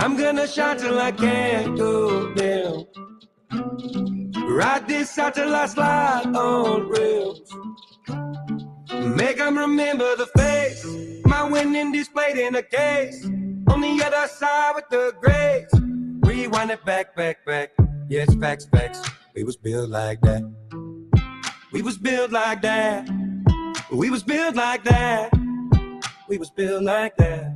I'm gonna shine till I can't go down. Ride this out till I slide on rails. Make 'em remember the face. My winning displayed in a case. On the other side with the grace. Rewind it back. Yeah, it's facts. We was built like that. We was built like that. We was built like that. We was built like that.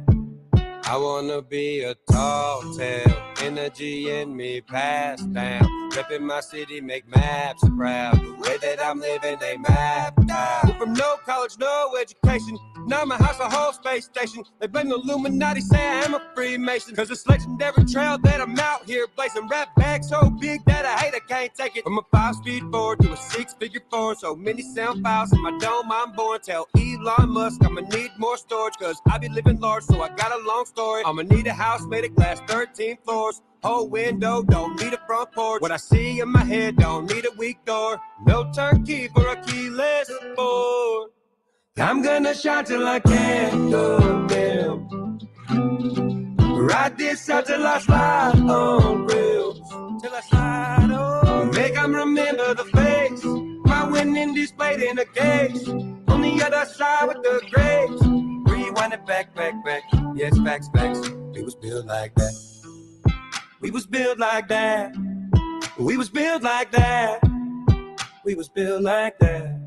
I wanna be a tall tale, energy in me passed down. Reppin' my city, make maps proud. The way that I'm living, they mapped out. We're from no college, no education. Now my house a whole space station. They blame the Illuminati, say I am a Freemason. Cause it's legendary trail that I'm out here blazing. Rap bag so big that I hate I can't take it. From a 5-speed Ford to a 6-figure Ford. So many sound files in my dome I'm born. Tell Elon Musk I'ma need more storage. Cause I be living large, so I got a long story. I'ma need a house made of glass, 13 floors. Whole window, don't need a front porch. What I see in my head, don't need a weak door. No turnkey for a keyless door. I'm gonna shine till I can't go down. Ride this out till I slide on rails. Till I slide on. Make 'em remember the face. My winning displayed in a case. On the other side with the grace. Rewind it back. Yeah, it's facts. We was built like that. We was built like that. We was built like that. We was built like that.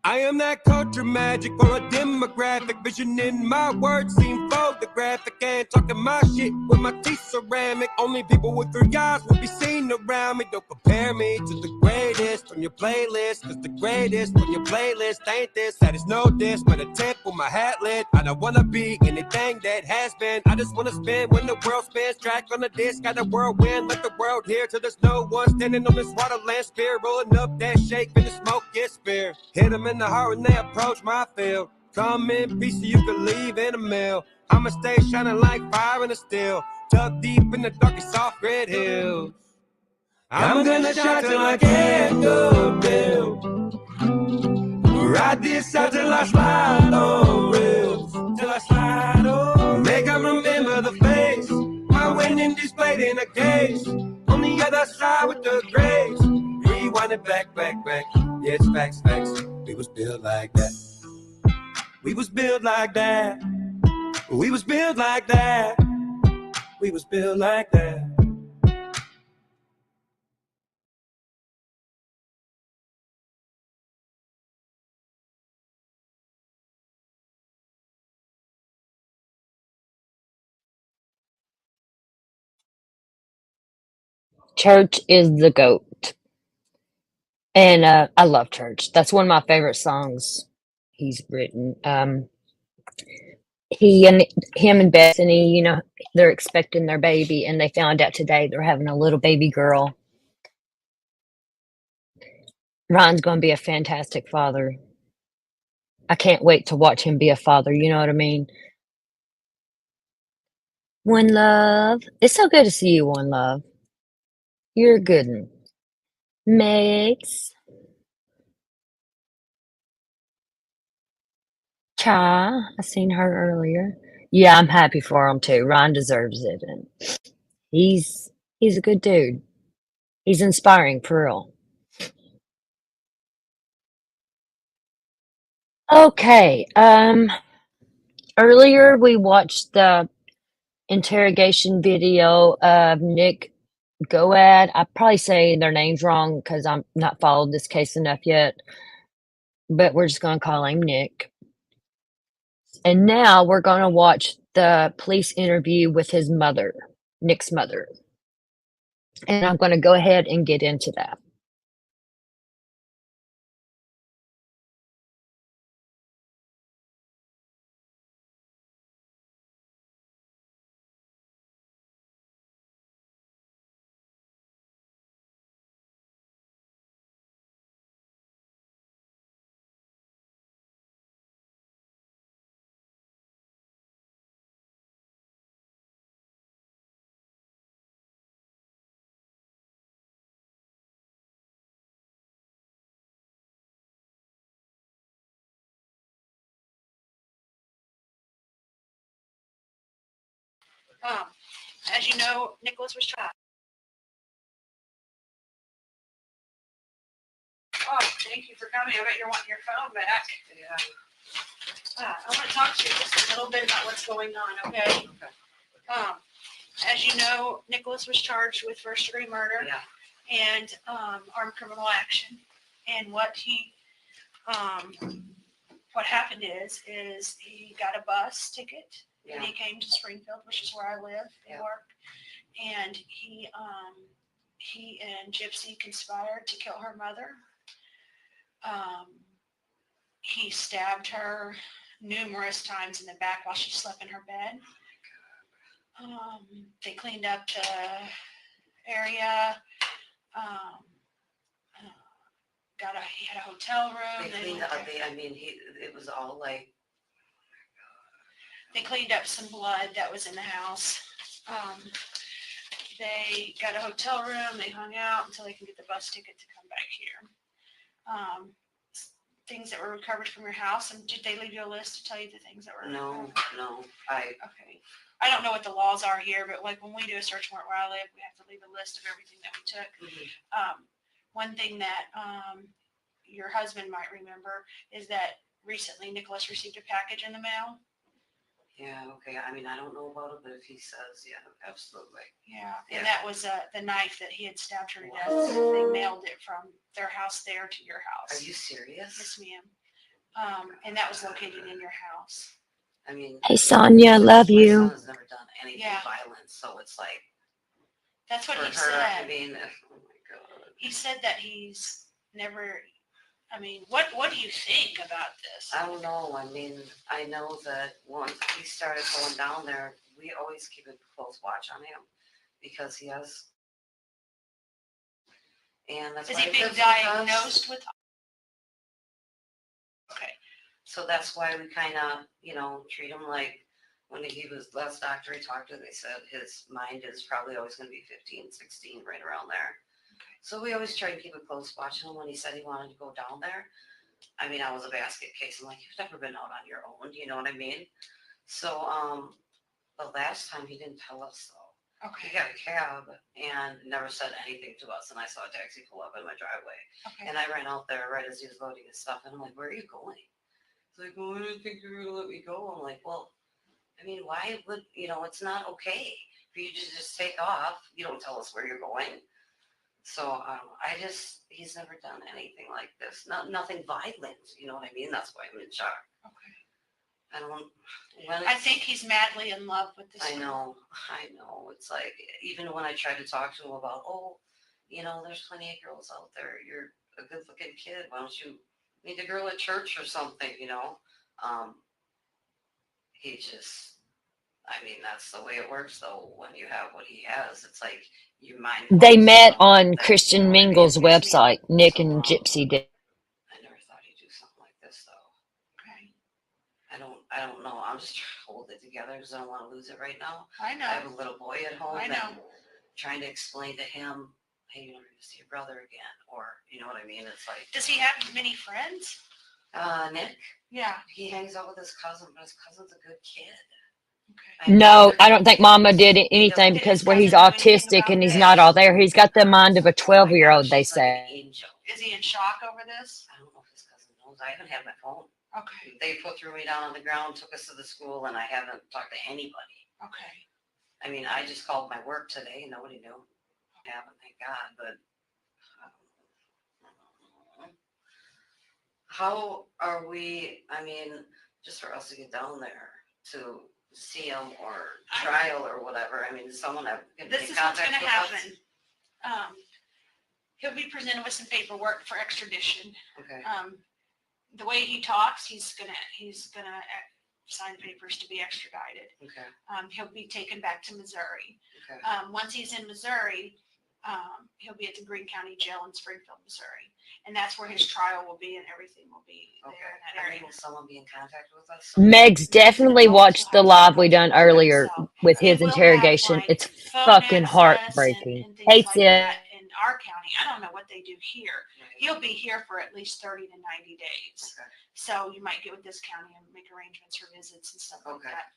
I am that culture magic for a demographic. Vision in my words seem photographic. And talking my shit with my teeth ceramic. Only people with 3 eyes will be seen around me. Don't compare me to the greatest on your playlist. Cause the greatest on your playlist ain't this. That is no diss, but a tip with my hat lit. I don't wanna be anything that has been. I just wanna spin when the world spins. Track on the disc, got a whirlwind. Let the world hear till there's no one standing on this waterland sphere. Rolling up that shake and the smoke gets spear. Hit 'em in the heart when they approach my field. Come in peace so you can leave in a mail. I'ma stay shining like fire in the steel. Tucked deep in the darkest soft red hills. I'm gonna shine till I can't go down. Ride this out till I slide on rails. Till I slide on. Make 'em remember the face. My winning displayed in a case. On the other side with the grace. Rewind it back. Yeah, it's facts. We was built like that. We was built like that. We was built like that. We was built like that. Church is the GOAT. And I love Church. That's one of my favorite songs he's written. He and him and Bethany, they're expecting their baby, and they found out today they're having a little baby girl. Ryan's going to be a fantastic father. I can't wait to watch him be a father. You know what I mean? One Love. It's so good to see you, One Love. You're a good one. Mates. Cha. I seen her earlier. Yeah, I'm happy for him too. Ryan deserves it, and he's he's a good dude. He's inspiring for real. Okay. Earlier we watched the interrogation video of Nick Goad. I probably say their names wrong because I'm not followed this case enough yet, but we're just gonna call him Nick. And now we're gonna watch the police interview with his mother, Nick's mother. And I'm gonna go ahead and get into that. As you know, Nicholas was tried. Oh, thank you for coming. I bet you're wanting your phone back. Yeah. I want to talk to you just a little bit about what's going on, okay? As you know, Nicholas was charged with first-degree murder and armed criminal action. And what happened is he got a bus ticket and he came to Springfield, which is where I live and work. And he and Gypsy conspired to kill her mother. He stabbed her numerous times in the back while she slept in her bed. They cleaned up the area. He had a hotel room. They cleaned up. It was all like. They cleaned up some blood that was in the house. They got a hotel room. They hung out until they can get the bus ticket to come back here. Things that were recovered from your house. And did they leave you a list to tell you the things that were recovered? No. Okay. I don't know what the laws are here, but like when we do a search warrant where I live, we have to leave a list of everything that we took. Mm-hmm. One thing that your husband might remember is that recently Nicholas received a package in the mail. Yeah, okay. I don't know about it, but if he says, yeah, absolutely. Yeah, and that was the knife that he had stabbed her to death. They mailed it from their house there to your house. Are you serious? Yes, ma'am. And that was located in your house. Hey, Sonia, love my you. son has never done anything violent, so it's like. That's what he said. Oh my God. He said that he's never. What do you think about this? I don't know. I know that once he started going down there, we always keep a close watch on him because he has. And that's Is why he being diagnosed with? Okay. So that's why we kind of, treat him like when he was last doctor he talked to, they said his mind is probably always going to be 15, 16, right around there. So we always try to keep a close watch on him. When he said he wanted to go down there, I was a basket case. I'm like, you've never been out on your own. You know what I mean? So, the last time he didn't tell us though. Okay. He got a cab and never said anything to us. And I saw a taxi pull up in my driveway. Okay. And I ran out there right as he was loading his stuff. And I'm like, where are you going? He's like, well, I didn't think you were going to let me go. I'm like, well, why would, it's not okay for you to just take off. You don't tell us where you're going. So he's never done anything like this. Nothing violent. You know what I mean? That's why I'm in shock. Okay. I think he's madly in love with this. I know. It's like, even when I try to talk to him about, there's plenty of girls out there. You're a good looking kid. Why don't you meet a girl at church or something, he just, that's the way it works though. When you have what he has, it's like your mind. They met on Christian Mingle's website. Nick and Gypsy did. I never thought he'd do something like this though. Okay. I don't know. I'm just trying to hold it together because I don't want to lose it right now. I know. I have a little boy at home. I know. Trying to explain to him, hey, you're never going to see your brother again. Or, you know what I mean? It's like. Does he have many friends? Nick? Yeah. He hangs out with his cousin, but his cousin's a good kid. Okay. No, I don't think Mama did anything because where he's autistic and he's not all there. He's got the mind of a 12-year-old, they say. Is he in shock over this? I don't know if his cousin knows. I haven't had my phone. Okay. They threw me down on the ground, took us to the school, and I haven't talked to anybody. Okay. I just called my work today. Nobody knew. I haven't, thank God, but how are we, just for us to get down there to see him or trial or whatever, is someone that can this be is what's going to happen. He'll be presented with some paperwork for extradition. Okay. The way he talks, he's gonna sign papers to be extradited. Okay. He'll be taken back to Missouri. Okay. Once he's in Missouri, he'll be at the Greene County Jail in Springfield, Missouri. And that's where his trial will be and everything will be there in that area. Will someone be in contact with us? Meg's definitely watched the live we done earlier with his interrogation. It's fucking heartbreaking. Hates it. In our county, I don't know what they do here. He'll be here for at least 30 to 90 days. Okay. So you might get with this county and make arrangements for visits and stuff like that.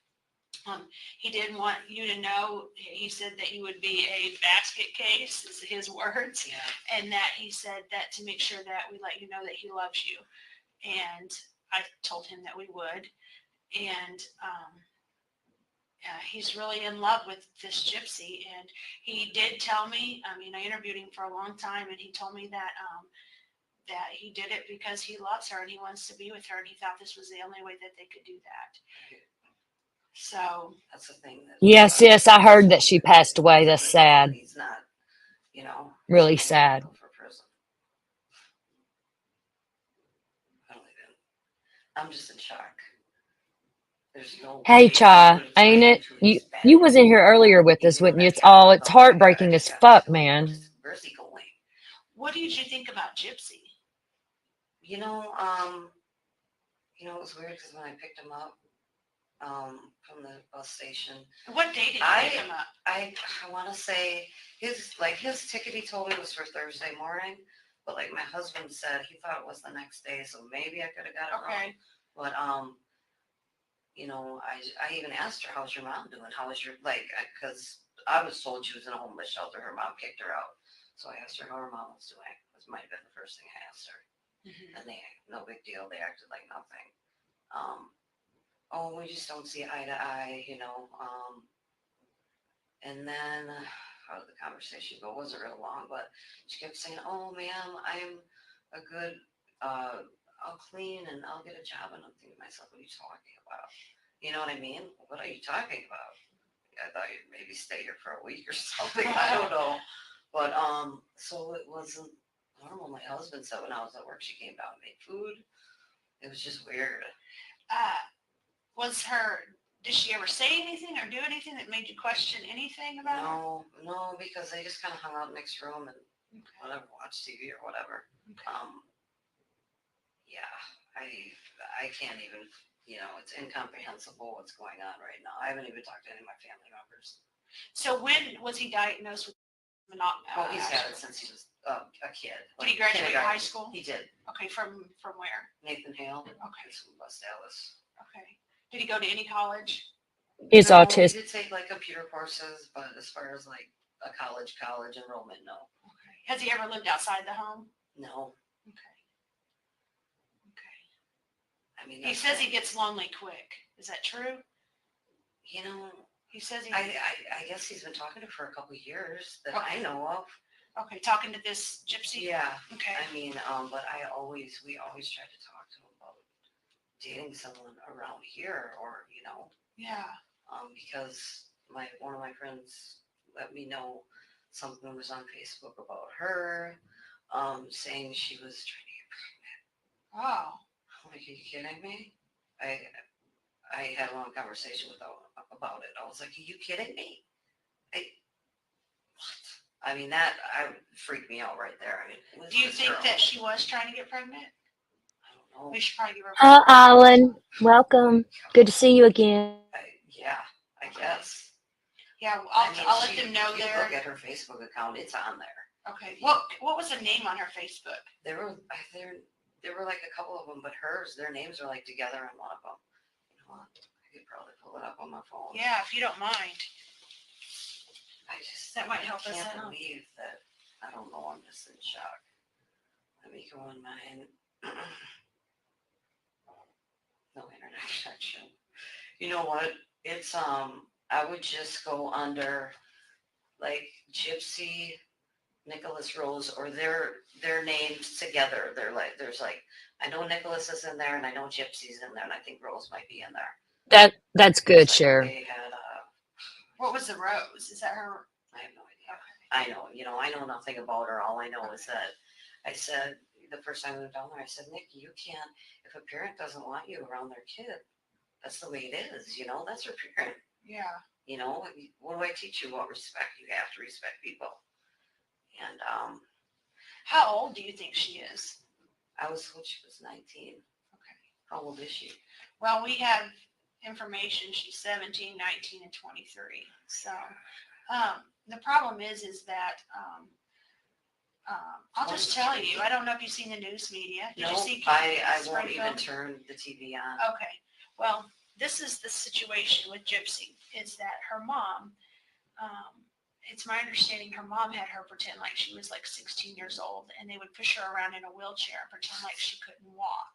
He did want you to know, he said that you would be a basket case, is his words. Yeah. And that he said that to make sure that we let you know that he loves you. And I told him that we would. And he's really in love with this gypsy. And he did tell me, I mean, I interviewed him for a long time, and he told me that that he did it because he loves her and he wants to be with her, and he thought this was the only way that they could do that. So That's the thing. That, Yes, yes, I heard that she passed away. That's sad. He's not, you know. Really sad. For prison. I don't even. I'm just in shock. There's no. Hey, way Cha, he would've ain't tried it? to You expand you was in here earlier with us, even wouldn't you? that It's child. it's heartbreaking as fuck, man. Where's he going? what did you think about Gypsy? You know, it was weird because when I picked him up, from the bus station, What day did you pick him up? I want to say his ticket he told me was for Thursday morning, but like my husband said, he thought it was the next day, so maybe I could have got it wrong. Okay. But I even asked her, "How's your mom doing? How was your because I was told she was in a homeless shelter. Her mom kicked her out, so I asked her how her mom was doing. This might have been the first thing I asked her, and no big deal. They acted like nothing. Oh, we just don't see eye to eye, And then how did the conversation go? It wasn't real long, but she kept saying, "Oh, ma'am, I'm a good, I'll clean and I'll get a job." And I'm thinking to myself, "What are you talking about? You know what I mean? What are you talking about?" I thought you'd maybe stay here for a week or something. I don't know. But so it wasn't normal. My husband said when I was at work, she came down and made food. It was just weird. Did she ever say anything or do anything that made you question anything about her? No, because they just kind of hung out in the next room and whatever, watch TV or whatever. Okay. Yeah, I can't even, it's incomprehensible what's going on right now. I haven't even talked to any of my family members. So when was he diagnosed with Oh, he's had it since he was a kid. Did he graduate high school? He did. Okay, from where? Nathan Hale. Okay. He's from West Dallas. Okay. Did he go to any college? He's No, autistic. He did take like computer courses, but as far as like a college enrollment, no. Okay. Has he ever lived outside the home? No. Okay. Okay. I mean, he says he gets lonely quick. Is that true? He says I guess he's been talking to her for a couple of years that I know of. Okay, talking to this gypsy? Yeah. Okay. I mean, but we always try to talk to him about dating someone around here or, Yeah. Because one of my friends let me know something was on Facebook about her, saying she was trying to get pregnant. Oh. I'm like, are you kidding me? I had a long conversation with her about it. I was like, are you kidding me? What? I mean, that freaked me out right there. I mean, do you think that she was trying to get pregnant? I don't know. We should probably give her. Hi, Alan. Welcome. Good to see you again. Yeah, I guess. Yeah, I'll let them know there. Look at her Facebook account; it's on there. Okay. What was the name on her Facebook? There were like a couple of them, but their names are like together on one of them. You know what? I could probably pull it up on my phone. Yeah, if you don't mind. That might help us out. I can't believe that. I don't know. I'm just in shock. Let me go on mine. No internet connection. You know what? It's I would just go under like Gypsy, Nicholas Rose, or their names together. There's I know Nicholas is in there and I know Gypsy's in there and I think Rose might be in there. That's good, Cher. They had what was the Rose? Is that her? I have no idea. I know, I know nothing about her. All I know is that I said the first time I went down there, I said, Nikki, you can't, if a parent doesn't want you around their kid, that's the way it is, that's her parent. Yeah. What do I teach you about respect? You have to respect people. And how old do you think she is? I was told she was 19. Okay. How old is she? Well, we have information. She's 17, 19, and 23. So the problem is that I'll just tell you. I don't know if you've seen the news media. Did you see? I won't even turn the TV on. Okay. Well, this is the situation with Gypsy, is that her mom, it's my understanding her mom had her pretend like she was like 16 years old, and they would push her around in a wheelchair and pretend like she couldn't walk.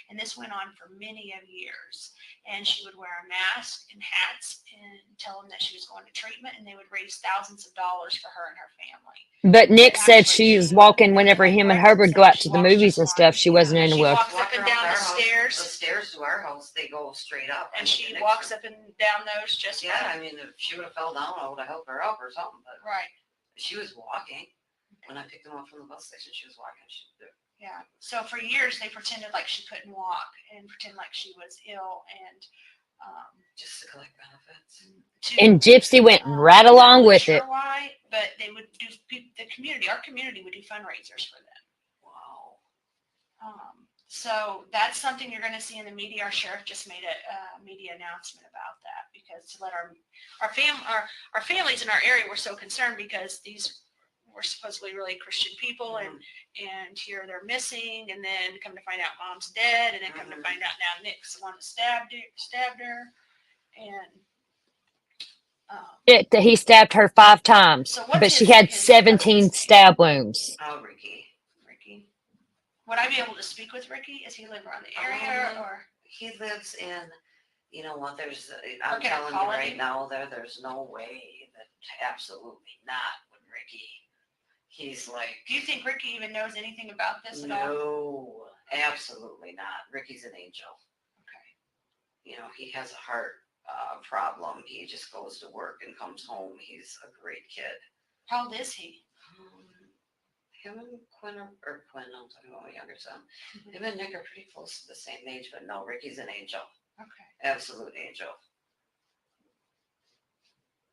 And this went on for many of years. And she would wear a mask and hats and tell them that she was going to treatment, and they would raise thousands of dollars for her and her family. But Nick But said actually, she was walking whenever and him and Brandon her would said go out she to the walks movies just and stuff. She fine. wasn't Yeah, in a she wheelchair. walks up and down the stairs. The stairs to our house, they go straight up. And she walks up and down those just Yeah, fine. I mean, if she would have fell down, I would have helped her up or something, but Right. she was walking. When I picked them up from the bus station, she was walking. Yeah. So for years they pretended like she couldn't walk and pretend like she was ill, and just to collect benefits. And Gypsy went right I'm not along really with sure it. why, but they would do our community would do fundraisers for them. Wow. So that's something you're going to see in the media. Our sheriff just made a media announcement about that, because to let our families in our area were so concerned, because these were supposedly really Christian people, and here they're missing, and then come to find out mom's dead, and then come to find out now Nick's the one that stabbed her, and He stabbed her 5 times, So what's but she his- had his 17 cousin's stab wounds. Oh, Ricky. Would I be able to speak with Ricky? Does he live around the area, or? He lives in, you know what, I'm Okay, telling you call right him. now, there's no way that, absolutely not with Ricky. He's like, Do you think Ricky even knows anything about this at all? no, absolutely not. Ricky's an angel. Okay. You know, he has a heart problem. He just goes to work and comes home. He's a great kid. How old is he? Him and Quinn, I'm talking about my younger son. Him and Nick are pretty close to the same age, but no, Ricky's an angel. Okay. Absolute angel.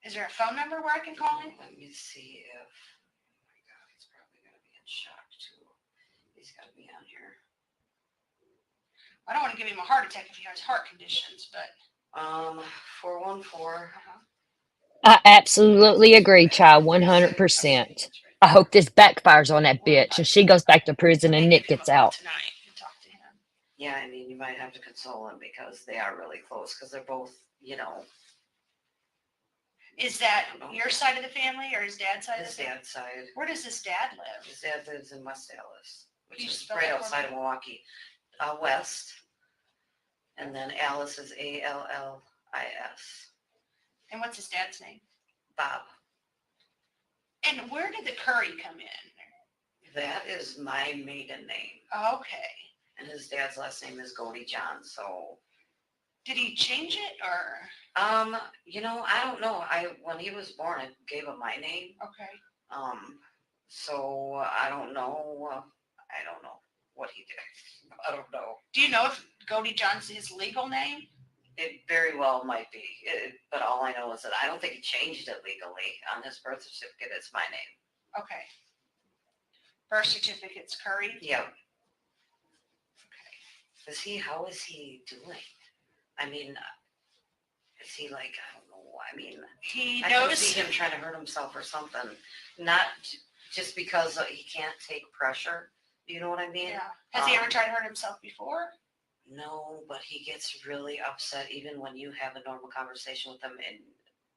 Is there a phone number where I can call him? Let me see if, oh my God, he's probably going to be in shock too. He's got to be on here. I don't want to give him a heart attack if he has heart conditions, but. 414. I absolutely agree, child, 100%. I hope this backfires on that bitch and she goes back to prison and Nick gets out. Tonight and talk to him. Yeah, I mean, you might have to console him because they are really close, because they're both, you know. Is that your side of the family or his dad's side? His dad's side. Where does his dad live? His dad lives in West Allis, which You is spell right that for outside me? of Milwaukee. West. And then Alice is Allis. And what's his dad's name? Bob. And where did the Curry come in? That is my maiden name. Okay. And his dad's last name is Godejohn, so. Did he change it, or? You know, I don't know. When he was born, I gave him my name. Okay. So I don't know. I don't know what he did. I don't know. Do you know if Godejohn's his legal name? It very well might be, but all I know is that I don't think he changed it legally. On his birth certificate, it's my name. Okay. Birth certificate's Curry? Yeah. Okay. How is he doing? I mean, is he like, I don't know. I mean, He I knows. can see him trying to hurt himself or something. Not just because he can't take pressure. You know what I mean? Yeah. Has he ever tried to hurt himself before? No, but he gets really upset even when you have a normal conversation with him and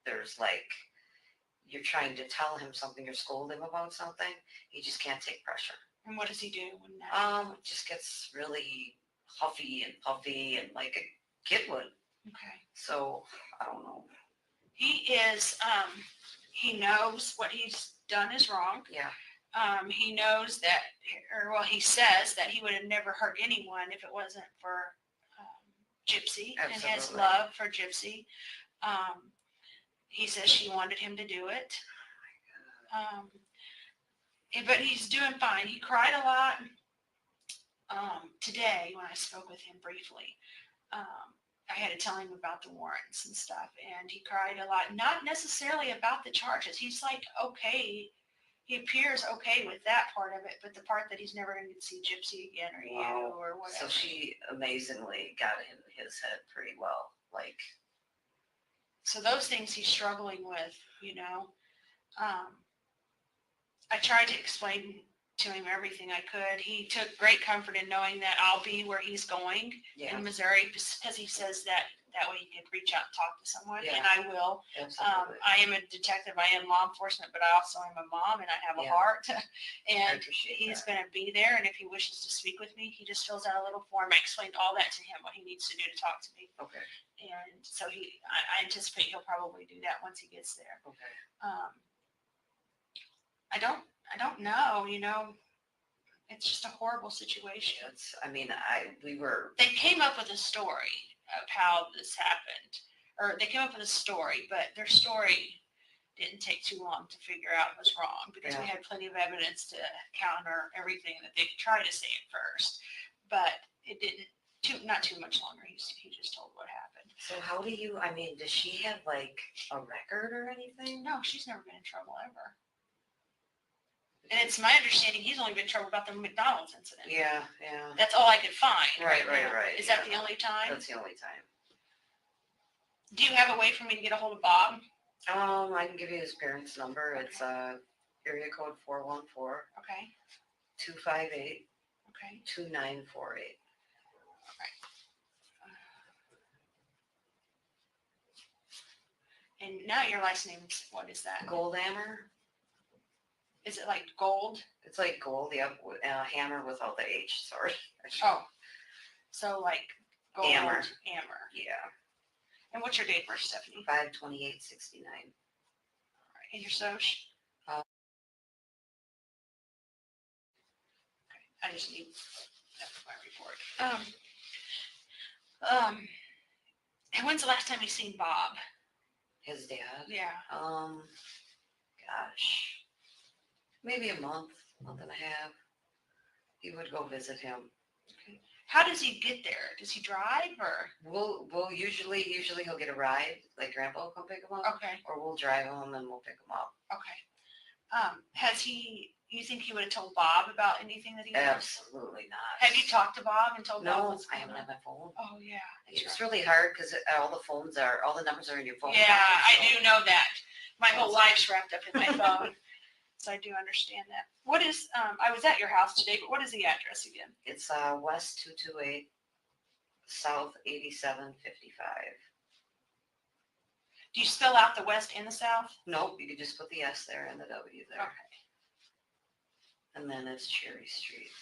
there's like, you're trying to tell him something or scold him about something. He just can't take pressure. And what does he do when that? Just gets really huffy and puffy and like a kid would. Okay. So I don't know. He is, he knows what he's done is wrong. Yeah. He knows that, he says that he would have never hurt anyone if it wasn't for Gypsy. Absolutely. And his love for Gypsy. He says she wanted him to do it. But he's doing fine. He cried a lot today when I spoke with him briefly. I had to tell him about the warrants and stuff, and he cried a lot. Not necessarily about the charges. He's like, okay. He appears okay with that part of it, but the part that he's never going to see Gypsy again or you or whatever. So she amazingly got in his head pretty well. Like. So those things he's struggling with, you know. I tried to explain to him everything I could. He took great comfort in knowing that I'll be where he's going in Missouri, because he says that that way you can reach out and talk to someone, Yeah. and I will. Absolutely. I am a detective, I am law enforcement, but I also am a mom, and I have a Yeah. heart. And appreciate he's that. going to be there, and if he wishes to speak with me, he just fills out a little form. I explained all that to him, what he needs to do to talk to me. Okay. And so I anticipate he'll probably do that once he gets there. Okay. I don't know, it's just a horrible situation. It's, I mean, They came up with a story of how this happened, or they came up with a story, but their story didn't take too long to figure out was wrong, because we Yeah. had plenty of evidence to counter everything that they tried to say at first, but it didn't. Not too much longer. He just told what happened. so how do you, I mean, does she have like a record or anything? No, she's never been in trouble ever. And it's my understanding he's only been in trouble about the McDonald's incident. Yeah, yeah. That's all I could find. Right. Is that yeah. the only time? That's the only time. Do you have a way for me to get a hold of Bob? I can give you his parents' number. Okay. It's area code 414 Okay. 258 Okay. 2948. And now your last name's, what is that? Gold hammer. Is it like gold? It's like gold, yep. Hammer without the H. Sorry. Oh, so like gold Hammer. hammer. Yeah. And what's your date of birth, Stephanie? 5/28/69. All right. And your soc? Uh, Okay. I just need that for my report. And when's the last time you seen Bob? His dad. Yeah. Gosh, maybe a month and a half. He would go visit him. Okay. How does he get there? Does he drive or? We'll usually he'll get a ride, like Grandpa will come pick him up, Okay. or we'll drive him and we'll pick him up. Okay. You think he would have told Bob about anything that he knows? Absolutely not. Have you talked to Bob and told Bob No, what's I going haven't on? had my phone. Oh, yeah. It's really hard because all the numbers are in your phone. Yeah, I so- do know that. My whole life's wrapped up in my phone. So I do understand that. What is, I was at your house today, but what is the address again? It's West 228, South 8755. Do you spell out the west and the south? Nope, you could just put the S there and the W there. Okay. And then it's Cherry Street.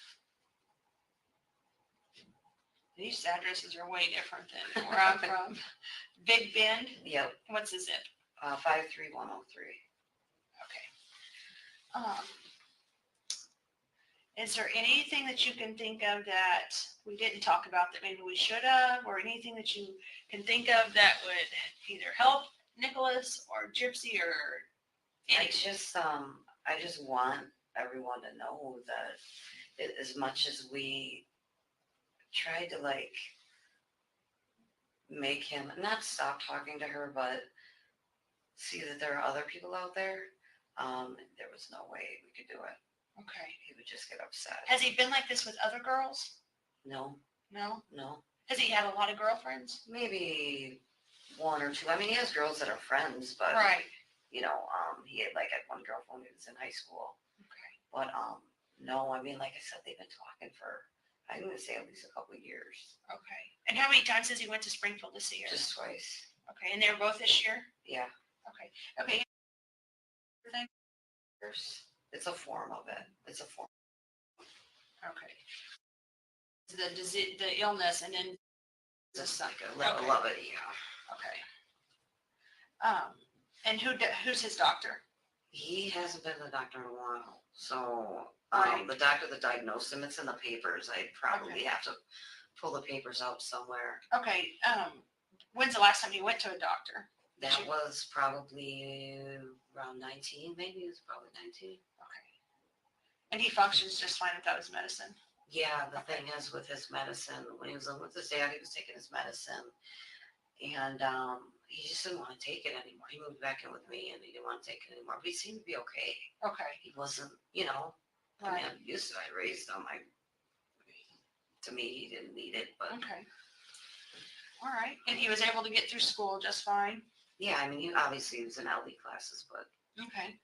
These addresses are way different than where I'm from. Big Bend? Yep, What's the zip? 53103. Okay. Is there anything that you can think of that we didn't talk about that maybe we should have, or anything that you can think of that would either help Nicholas or Gypsy or I anything? just want everyone to know that as much as we tried to like make him not stop talking to her, but see that there are other people out there, there was no way we could do it. Okay. He would just get upset. Has he been like this with other girls? No. No? No. Has he had a lot of girlfriends? Maybe one or two. I mean, he has girls that are friends, but Right. he had had one girlfriend who was in high school. Okay. But no, I mean, like I said, they've been talking for, I'm going to say at least a couple of years. Okay. And how many times has he went to Springfield to see her? Just twice. Okay. And they were both this year? Yeah. Okay. Okay. It's a form of it. It's a form. Okay. The disease, the illness, and then Just like a Okay. love it, yeah. okay. And who's his doctor? He hasn't been to the doctor in a while. So Right. the doctor that diagnosed him, it's in the papers. I'd probably Okay. have to pull the papers out somewhere. Okay. When's the last time you went to a doctor? That was probably around 19, maybe it was probably 19. Okay. And he functions just fine without his medicine? Yeah, the thing is with his medicine, when he was living with his dad, he was taking his medicine. And he just didn't want to take it anymore. He moved back in with me and he didn't want to take it anymore. But he seemed to be okay. Okay. He wasn't, I mean, Right. I'm used to it. I raised him. To me, he didn't need it. But Okay. All right. And he was able to get through school just fine? yeah, I mean, he obviously was in LD classes, but. Okay.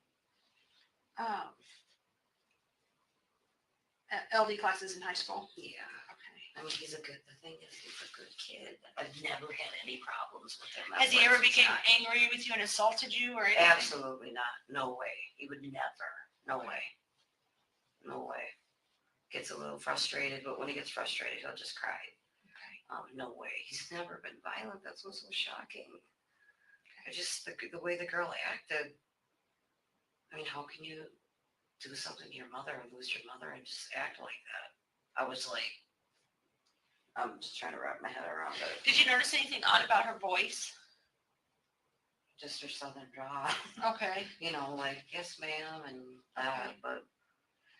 LD classes in high school? Yeah. Okay. I mean, the thing is, he's a good kid. I've never had any problems with him. Has he ever become angry with you and assaulted you or anything? Absolutely not. No way. He would never. No way. No way. Gets a little frustrated, but when he gets frustrated, he'll just cry. No way. He's never been violent. That's what's so shocking. Just the way the girl acted. I mean, how can you do something to your mother or lose your mother and just act like that? I was like, I'm just trying to wrap my head around it. Did you notice anything odd about her voice? Just her southern drawl. Okay. You know, like, yes, ma'am, and that, but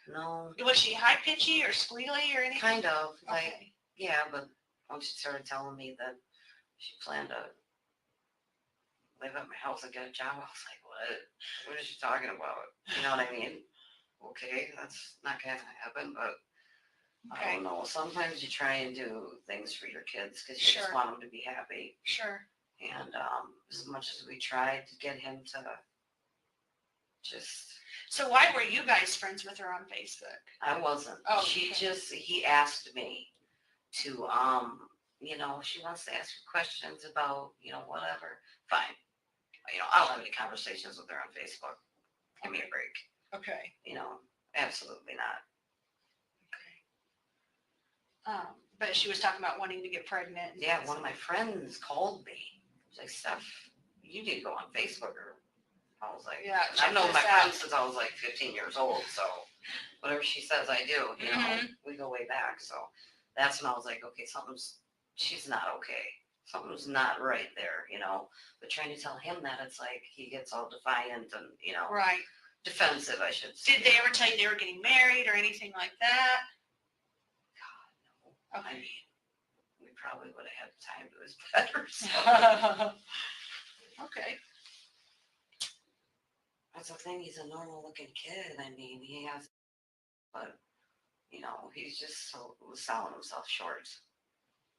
no. Was she high pitchy or squealy or anything? Kind of. Like, Okay. yeah, but when she started telling me that she planned to live at my house and get a job, I was like, what? What is she talking about? You know what I mean? Okay, that's not going to happen, but I don't know. Sometimes you try and do things for your kids because you just want them to be happy. Sure. And as much as we tried to get him to just... So why were you guys friends with her on Facebook? I wasn't. Oh, He asked me to, you know, she wants to ask you questions about, you know, whatever. Fine. You know, I don't have any conversations with her on Facebook. Give me a break. Okay. You know, absolutely not. Okay. But she was talking about wanting to get pregnant. Yeah, one of my friends called me. She's like, Steph, you need to go on Facebook. Or I was like, yeah, I've known my friend since I was like 15 years old. So whatever she says, I do. You know, we go way back. So that's when I was like, okay, she's not okay. Something's not right there, you know. But trying to tell him that, it's like he gets all defiant and, you know, right, defensive, I should say. Did they ever tell you they were getting married or anything like that? God, no. Okay. I mean, we probably would have had time to his better. So. Okay. That's the thing. He's a normal-looking kid. I mean, he has, but you know, he's just selling himself short.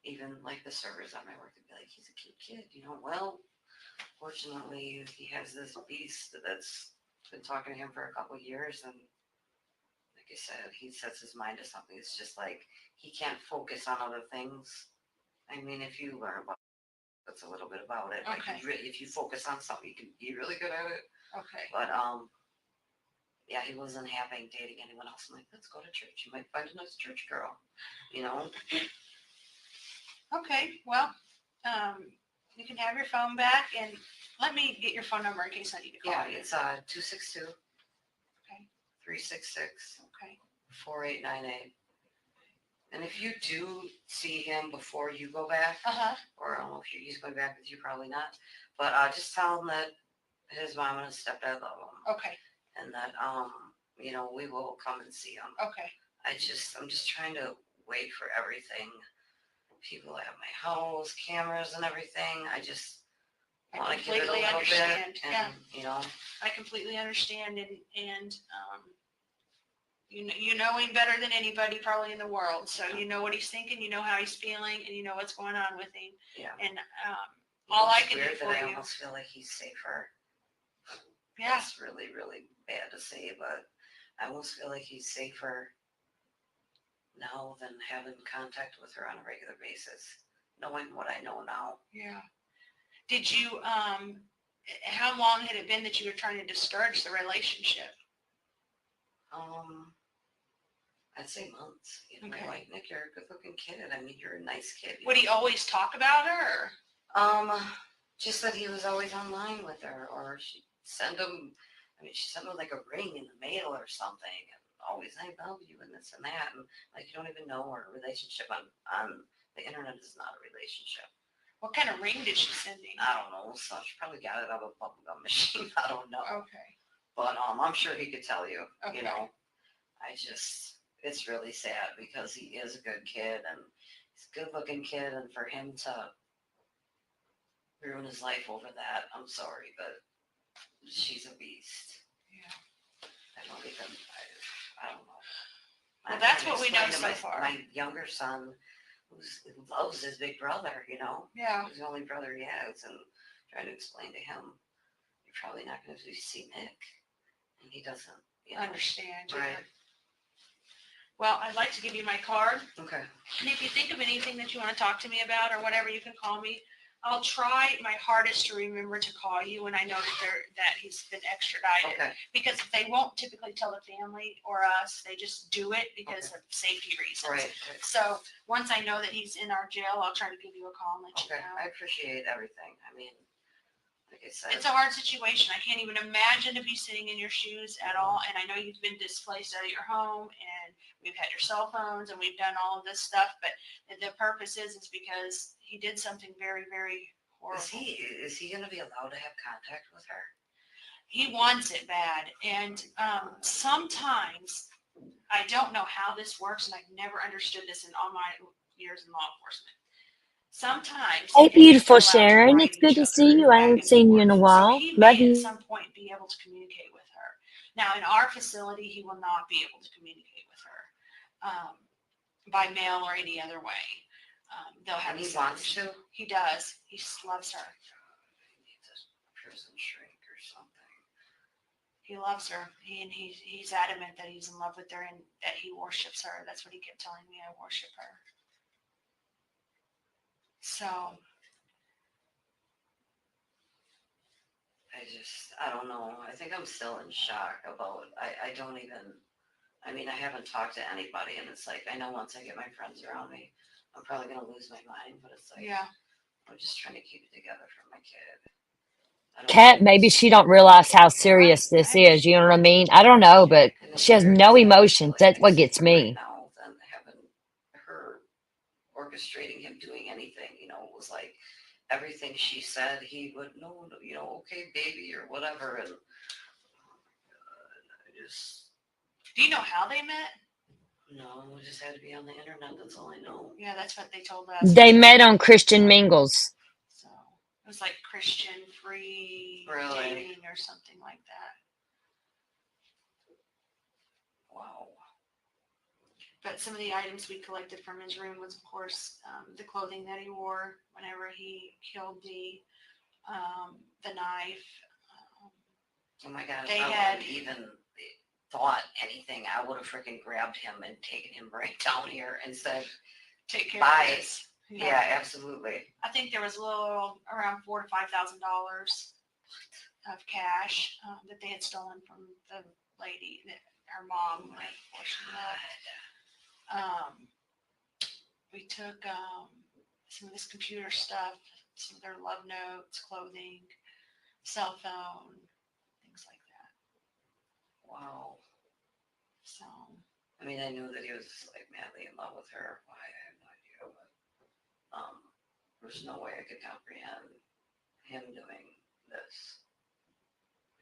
Even like the servers at my work would be like, he's a cute kid, you know. Well, fortunately, he has this beast that's been talking to him for a couple of years, and like I said, he sets his mind to something. It's just like he can't focus on other things. I mean, if you learn about that's a little bit about it. Okay. Like if you focus on something, you can be really good at it. Okay. But yeah, he wasn't having dating anyone else. I'm like, let's go to church. You might find a nice church girl, you know. Okay, well, you can have your phone back, and let me get your phone number in case I need to call you. Yeah, it's 262. Okay. 366. Okay. 4898. And if you do see him before you go back, or I don't know if he's going back with you, probably not, but just tell him that his mom and his stepdad love him. Okay. And that, you know, we will come and see him. Okay. I'm just trying to wait for everything. People at my house, cameras and everything. I just want to give it a little bit. And, you know. I completely understand, and you know him better than anybody probably in the world. So you know what he's thinking, you know how he's feeling, and you know what's going on with him. Yeah. And all I can do for you. I almost feel like he's safer. Yeah. It's really, really bad to say, but I almost feel like he's safer now than having contact with her on a regular basis, knowing what I know now. Yeah. Did you, how long had it been that you were trying to discourage the relationship? I'd say months. You know, okay. Like, Nick, you're a good-looking kid. I mean, you're a nice kid. Would he always talk about her? Or? Just that he was always online with her, or she'd send him, she sent him like a ring in the mail or something, and always, I love you, and this and that, and like, you don't even know our relationship on the internet is not a relationship. What kind of ring did she send him? I don't know. So she probably got it out of a bubblegum machine. I don't know. Okay. But I'm sure he could tell you. Okay. You know, it's really sad because he is a good kid and he's a good-looking kid, and for him to ruin his life over that, I'm sorry, but she's a beast. Yeah. I don't know. Well, that's what we know so far. My younger son, who loves his big brother, you know. Yeah. He's the only brother he has, and trying to explain to him, you're probably not going to see Nick, and he doesn't understand. Right. Well, I'd like to give you my card. Okay. And if you think of anything that you want to talk to me about or whatever, you can call me. I'll try my hardest to remember to call you when I know that he's been extradited. Okay. Because they won't typically tell the family or us. They just do it because of safety reasons. Right. So once I know that he's in our jail, I'll try to give you a call and let you Okay. know. I appreciate everything. I mean, like I said, It's a hard situation. I can't even imagine to be sitting in your shoes at all. And I know you've been displaced out of your home, and we've had your cell phones, and we've done all of this stuff. But the purpose is because he did something very, very horrible. is he going to be allowed to have contact with her? He wants it bad. And sometimes I don't know how this works, and I've never understood this in all my years in law enforcement. Sometimes. Hey, beautiful they're allowed to Sharon. write It's good each to other see you. I back haven't and seen you in a forth. while. So he Love may at you. some point be able to communicate with her. Now, in our facility, he will not be able to communicate with her by mail or any other way. They'll have. And he wants to. He does. He loves her. He needs a prison shrink or something. He loves her. He's adamant that he's in love with her and that he worships her. That's what he kept telling me. I worship her. So. I don't know. I think I'm still in shock about, I don't even, I mean, I haven't talked to anybody, and it's like, I know once I get my friends around me, I'm probably going to lose my mind, but it's like, Yeah. I'm just trying to keep it together for my kid. Kat, maybe she don't realize how serious this is. You know what I mean? I don't know, but she has no emotions. That's what gets Right me. now, than having her orchestrating him doing anything, it was like, everything she said, he would, no, okay, baby, or whatever, and I just, Do you know how they met? no, we just had to be on the internet, that's all I know. Yeah, that's what they told us. They met on Christian Mingles. So it was like Christian free Really? dating or something like that. Wow. But some of the items we collected from his room was, of course, the clothing that he wore whenever he killed the knife. Oh my God, They if I had- would have even thought anything, I would have freaking grabbed him and taken him right down here and said, Take care Bye. of this. yeah, absolutely. I think there was a little around $4,000 to $5,000 of cash that they had stolen from the lady, her mom. My before she left. God. We took some of this computer stuff, some of their love notes, clothing, cell phone, things like that. Wow. So I mean, I knew that he was like madly in love with her. Why, I have no idea, but there's no way I could comprehend him doing this.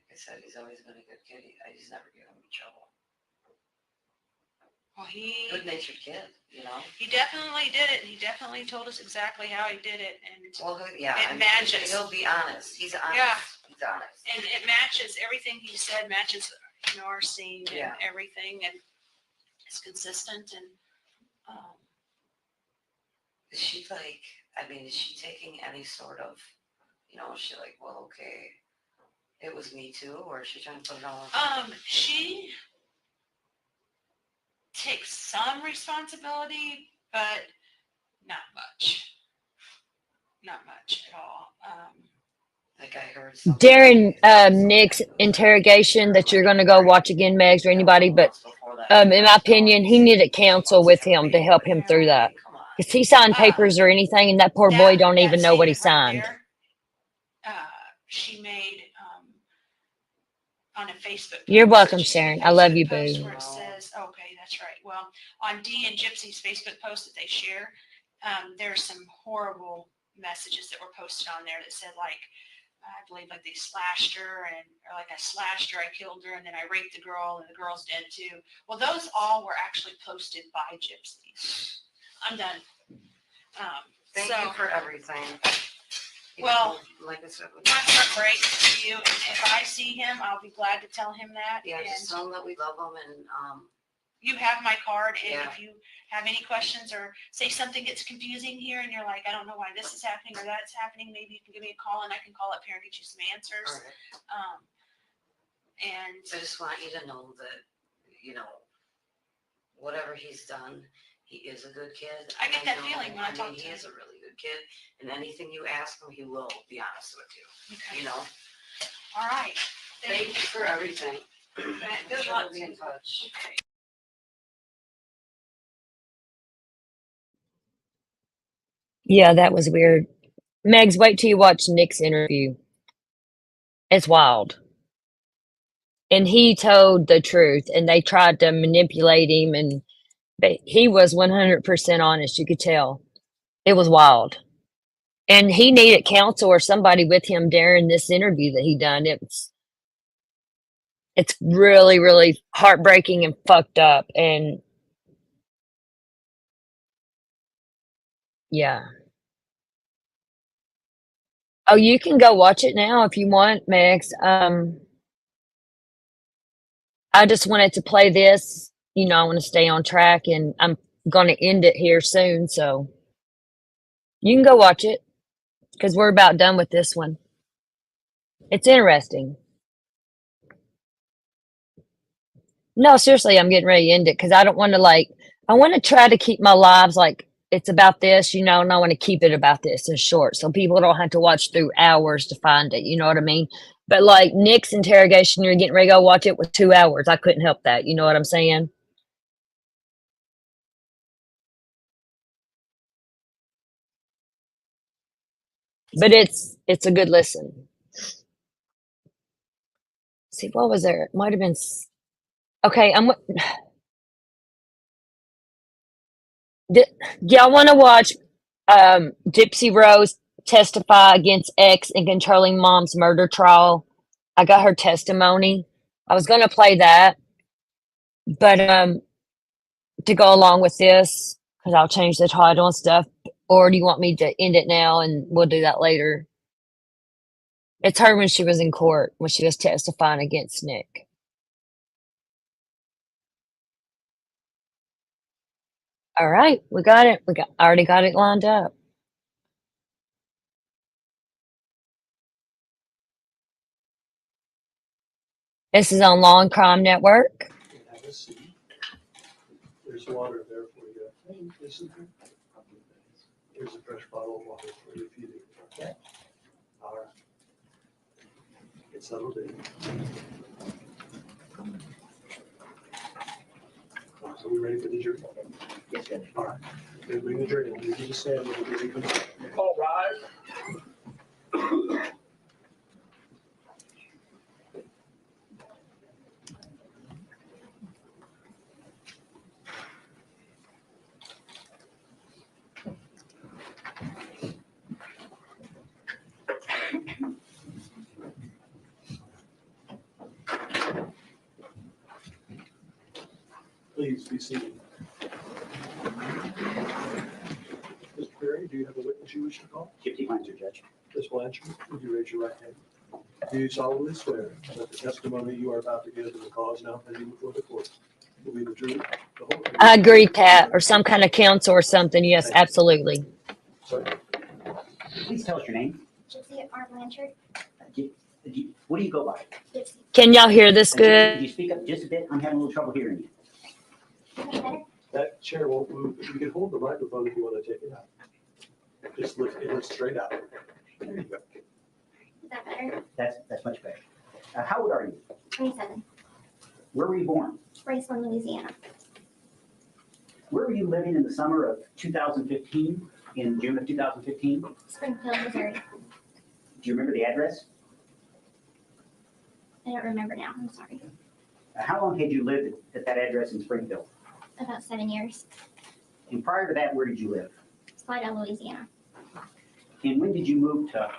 Like I said, he's always been a good kid. I just never get him in trouble. well, Good-natured kid, he definitely did it. He definitely told us exactly how he did it, and Well, yeah, it matches. He'll be honest. He's honest. Yeah. He's honest. And it matches everything he said. Matches our scene and Yeah. everything, and it's consistent. And Is she like? I mean, is she taking any sort of? Is she like, well, okay, it was me too, or is she trying to put it all on? She takes some responsibility, but not much. Not much at all. Like I heard something. During Nick's interrogation that you're going to go watch again, Megs, or anybody, but in my opinion, he needed counsel with him to help him through that. Because he signed papers or anything, and that poor boy don't even know what he signed. She made on a Facebook. You're post. welcome, She made a Sharon. I love you, Facebook post boo. where it says, okay, that's right. Well, on Dee and Gypsy's Facebook post that they share, there's some horrible messages that were posted on there that said like, I believe like they slashed her or like I slashed her, I killed her, and then I raped the girl and the girl's dead too. Well, those all were actually posted by Gypsy. I'm done. Thank you for everything. Well, like I said, my heart breaks to you. And if I see him, I'll be glad to tell him that. yeah, just tell him that we love him, and you have my card, and Yeah. if you have any questions or say something gets confusing here and you're like, I don't know why this is happening or that's happening, maybe you can give me a call and I can call up here and get you some answers. all right. And I just want you to know that whatever he's done, he is a good kid. I get that know, feeling when I talk to he him. is a really good kid, and anything you ask him, he will be honest with you. Okay. You know. All right. Thank you for everything. Good Sure, luck. we'll be in touch. Okay. Yeah, that was weird. Megs, wait till you watch Nick's interview. It's wild. And he told the truth, and they tried to manipulate him, and but he was 100% honest. You could tell. It was wild. And he needed counsel or somebody with him during this interview that he done. It's really, really heartbreaking and fucked up. And yeah. Oh, you can go watch it now if you want, Megs. I just wanted to play this. You know, I want to stay on track, and I'm going to end it here soon. So you can go watch it because we're about done with this one. It's interesting. No, seriously, I'm getting ready to end it because I don't want to I want to try to keep my lives like it's about this, you know, and I want to keep it about this and short so people don't have to watch through hours to find it. You know what I mean? But like Nick's interrogation, you're getting ready to go watch it with 2 hours. I couldn't help that. You know what I'm saying? But it's a good listen. See, what was there? It might have been. Okay, y'all want to watch Gypsy Rose testify against ex in controlling mom's murder trial? I got her testimony. I was gonna play that, but to go along with this, because I'll change the title and stuff. Or do you want me to end it now and we'll do that later? It's her when she was in court when she was testifying against Nick. All right, we got it. I already got it lined up. This is on Law and Crime Network. Have a seat. There's water there for you. Isn't there? Here's a fresh bottle of water for you if you need. Okay. All right. Get settled in. Are we ready for the jury? Yes, Judge. All right. Okay, bring the jury in. You can stand when the jury comes up. All rise. Please be seated. Mr. Perry, do you have a witness you wish to call? Gypsy Blanchard, Judge. Ms. Blanchard, would you raise your right hand? Do you solemnly swear that the testimony you are about to give in the cause now pending before the court will be the truth, the whole truth? I agree, Pat, or some kind of counsel or something. Yes, absolutely. Sorry. Please tell us your name. Gypsy R. Blanchard. What do you go by? Gypsy. Can y'all hear this Could good? you speak up just a bit? I'm having a little trouble hearing you. Is that better? That chair won't move. You can hold the microphone if you want to take it out. Just lift it straight out. There you go. Is that better? That's much better. How old are you? 27. Where were you born? Braceland, Louisiana. Where were you living in the summer of 2015, in June of 2015? Springfield, Missouri. Do you remember the address? I don't remember now. I'm sorry. How long had you lived at that address in Springfield? About 7 years. And prior to that, where did you live? Slidell, Louisiana. And when did you move to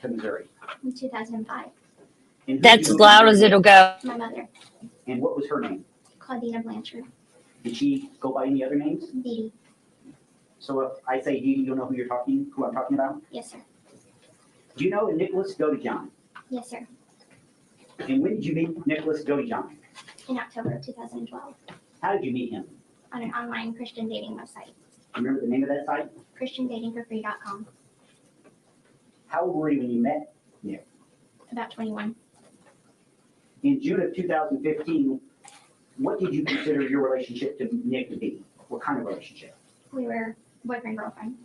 Missouri? In 2005. And who That's did as you loud live as with? it'll go. My mother, And what was her name? Claudina Blanchard. Did she go by any other names? Dee Dee. So if I say Dee Dee, you'll know who I'm talking about? Yes, sir. Do you know Nicholas Godejohn? Yes, sir. And when did you meet Nicholas Godejohn? In October of 2012. How did you meet him? On an online Christian dating website. Remember the name of that site? ChristianDatingForFree.com. How old were you when you met Nick? About 21. In June of 2015, What did you consider your relationship to Nick to be? What kind of relationship? We were boyfriend, girlfriend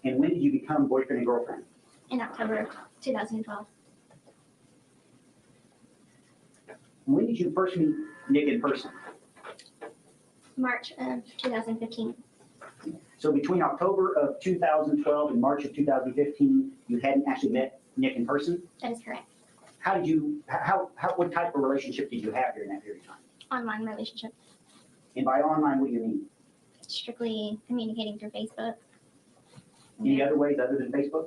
And when did you become boyfriend and girlfriend? in October of 2012. When did you first meet Nick in person? March of 2015. So between October of 2012 and March of 2015, you hadn't actually met Nick in person? That is correct. How did you, what type of relationship did you have during that period of time? Online relationship. And by online, what do you mean? Strictly communicating through Facebook. Any other ways other than Facebook?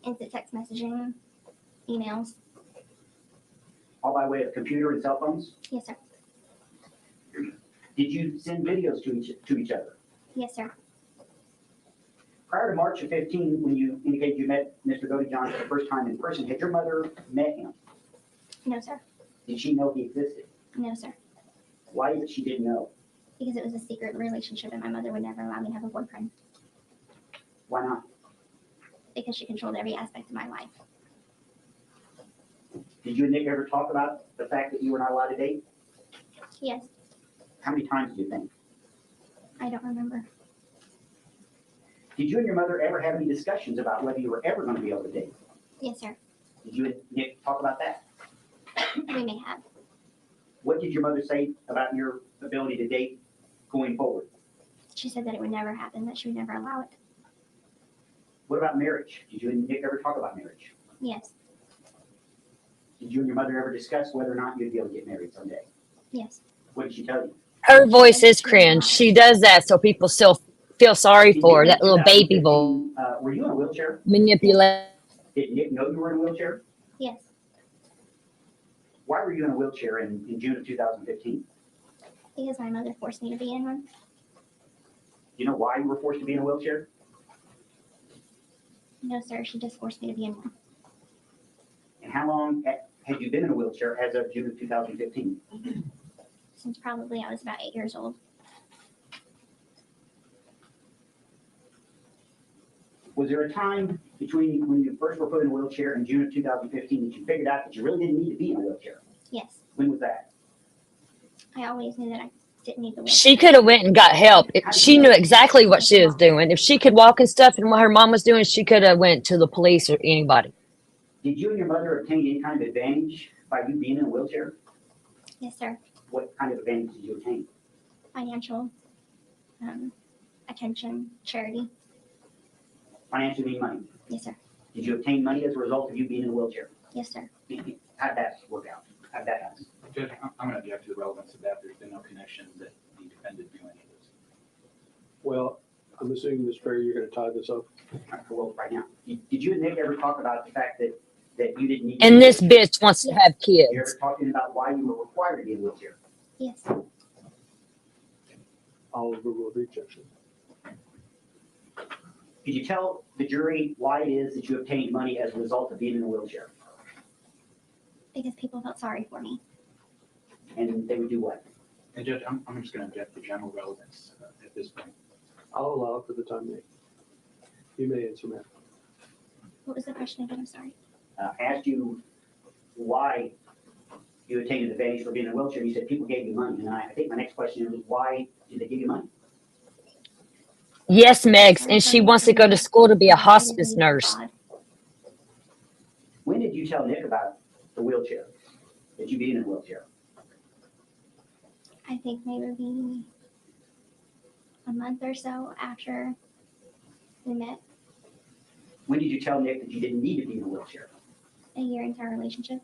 Instant text messaging, emails. All by way of computer and cell phones? Yes, sir. Did you send videos to each other? Yes, sir. Prior to March of 15, when you indicated you met Mr. Godejohn for the first time in person, had your mother met him? No, sir. Did she know he existed? No, sir. Why is it she didn't know? Because it was a secret relationship and my mother would never allow me to have a boyfriend Why not? because she controlled every aspect of my life. Did you and Nick ever talk about the fact that you were not allowed to date? Yes, How many times do you think? I don't remember. Did you and your mother ever have any discussions about whether you were ever going to be able to date? Yes, sir. Did you and Nick talk about that? We may have. What did your mother say about your ability to date going forward? She said that it would never happen, that she would never allow it. What about marriage? Did you and Nick ever talk about marriage? Yes, Did you and your mother ever discuss whether or not you'd be able to get married someday? yes. What did she tell you? Her voice is cringe. She does that so people still feel sorry In for her. June of That little baby voice 2015, were you in a wheelchair? manipulate. Did Nick know you were in a wheelchair? Yes, Why were you in a wheelchair in June of 2015? because my mother forced me to be in one. Do you know why you were forced to be in a wheelchair? No, sir, she just forced me to be in one. And how long had you been in a wheelchair as of June of 2015? Since probably I was about 8 years old. Was there a time between when you first were put in a wheelchair and June of 2015 that you figured out that you really didn't need to be in a wheelchair? Yes, When was that? I always knew that I didn't need the wheelchair. She could have went and got help. She knew exactly what she was doing. If she could walk and stuff and what her mom was doing, she could have went to the police or anybody. Did you and your mother obtain any kind of advantage by you being in a wheelchair? Yes, sir. What kind of advantage did you obtain? Financial, attention, charity. Financially mean money. Yes, sir. Did you obtain money as a result of you being in a wheelchair? Yes, sir. How'd that work out? How'd that happen? Judge, I'm going to object to the relevance of that. There's been no connection that the defendant knew any of this. Well, I'm assuming, Mr. Perry, you're going to tie this up. Well, right now, did you and Nick ever talk about the fact that you didn't need to And be in a this wheelchair? bitch wants to have You ever kids. talking about why you were required to be in a wheelchair? Yes, I'll overrule the objection. Could you tell the jury why it is that you obtained money as a result of being in a wheelchair? because people felt sorry for me. And they would do what? And Judge, I'm just going to object to general relevance at this point. I'll allow it for the time being. You may answer, ma'am. What was the question again? I'm sorry. I asked you why you obtained an advantage for being in a wheelchair. You said people gave you money. And I think my next question is, why did they give you money? Yes, Megs, and she wants to go to school to be a hospice nurse. When did you tell Nick about the wheelchair, that you being in a wheelchair? I think maybe a month or so after we met, When did you tell Nick that you didn't need to be in a wheelchair? a year into our relationship.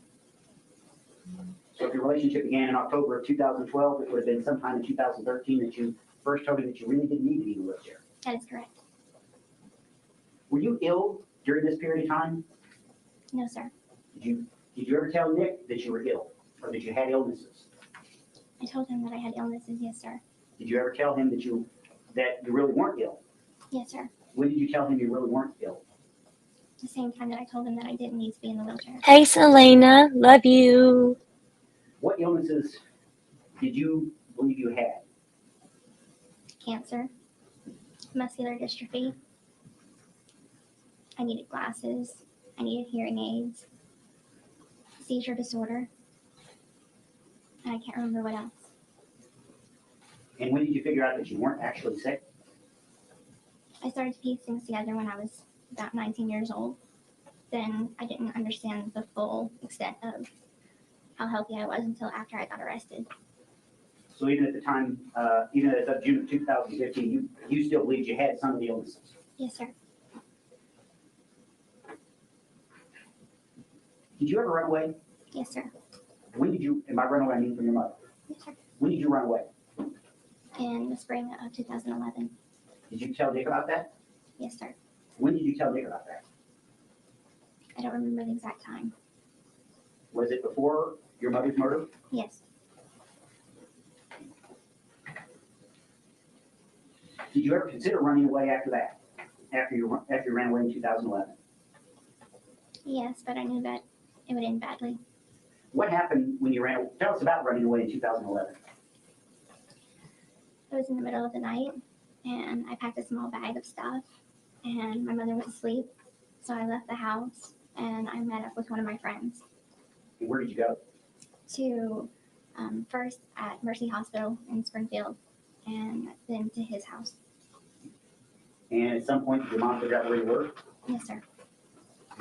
So if your relationship began in October of 2012, it would have been sometime in 2013 that you first told him that you really didn't need to be in a wheelchair. That is correct. Were you ill during this period of time? No, sir. Did you ever tell Nick that you were ill or that you had illnesses? I told him that I had illnesses. Yes, sir. Did you ever tell him that you really weren't ill? Yes, sir. When did you tell him you really weren't ill? The same time that I told him that I didn't need to be in the wheelchair. Hey, Selena, love you. What illnesses did you believe you had? Cancer, muscular dystrophy. I needed glasses. I needed hearing aids. Seizure disorder. And I can't remember what else. And when did you figure out that you weren't actually sick? I started to piece things together when I was about 19 years old. Then I didn't understand the full extent of how healthy I was until after I got arrested. So even at the time, even as of June of 2015, you still believed you had some of the illnesses. Yes, sir. Did you ever run away? Yes, sir. When did you, and by run away I mean from your mother, Yes, sir. when did you run away? In the spring of 2011. Did you tell Dick about that? Yes, sir. When did you tell Dick about that? I don't remember the exact time. Was it before your mother's murder? Yes. Did you ever consider running away after that? After you ran away in 2011? Yes, but I knew that it would end badly. What happened when you ran? Tell us about running away in 2011. It was in the middle of the night, and I packed a small bag of stuff, and my mother went to sleep. So I left the house, and I met up with one of my friends And where did you go? to first at Mercy Hospital in Springfield, and then to his house. And at some point, did your mom figure out where you were? Yes, sir.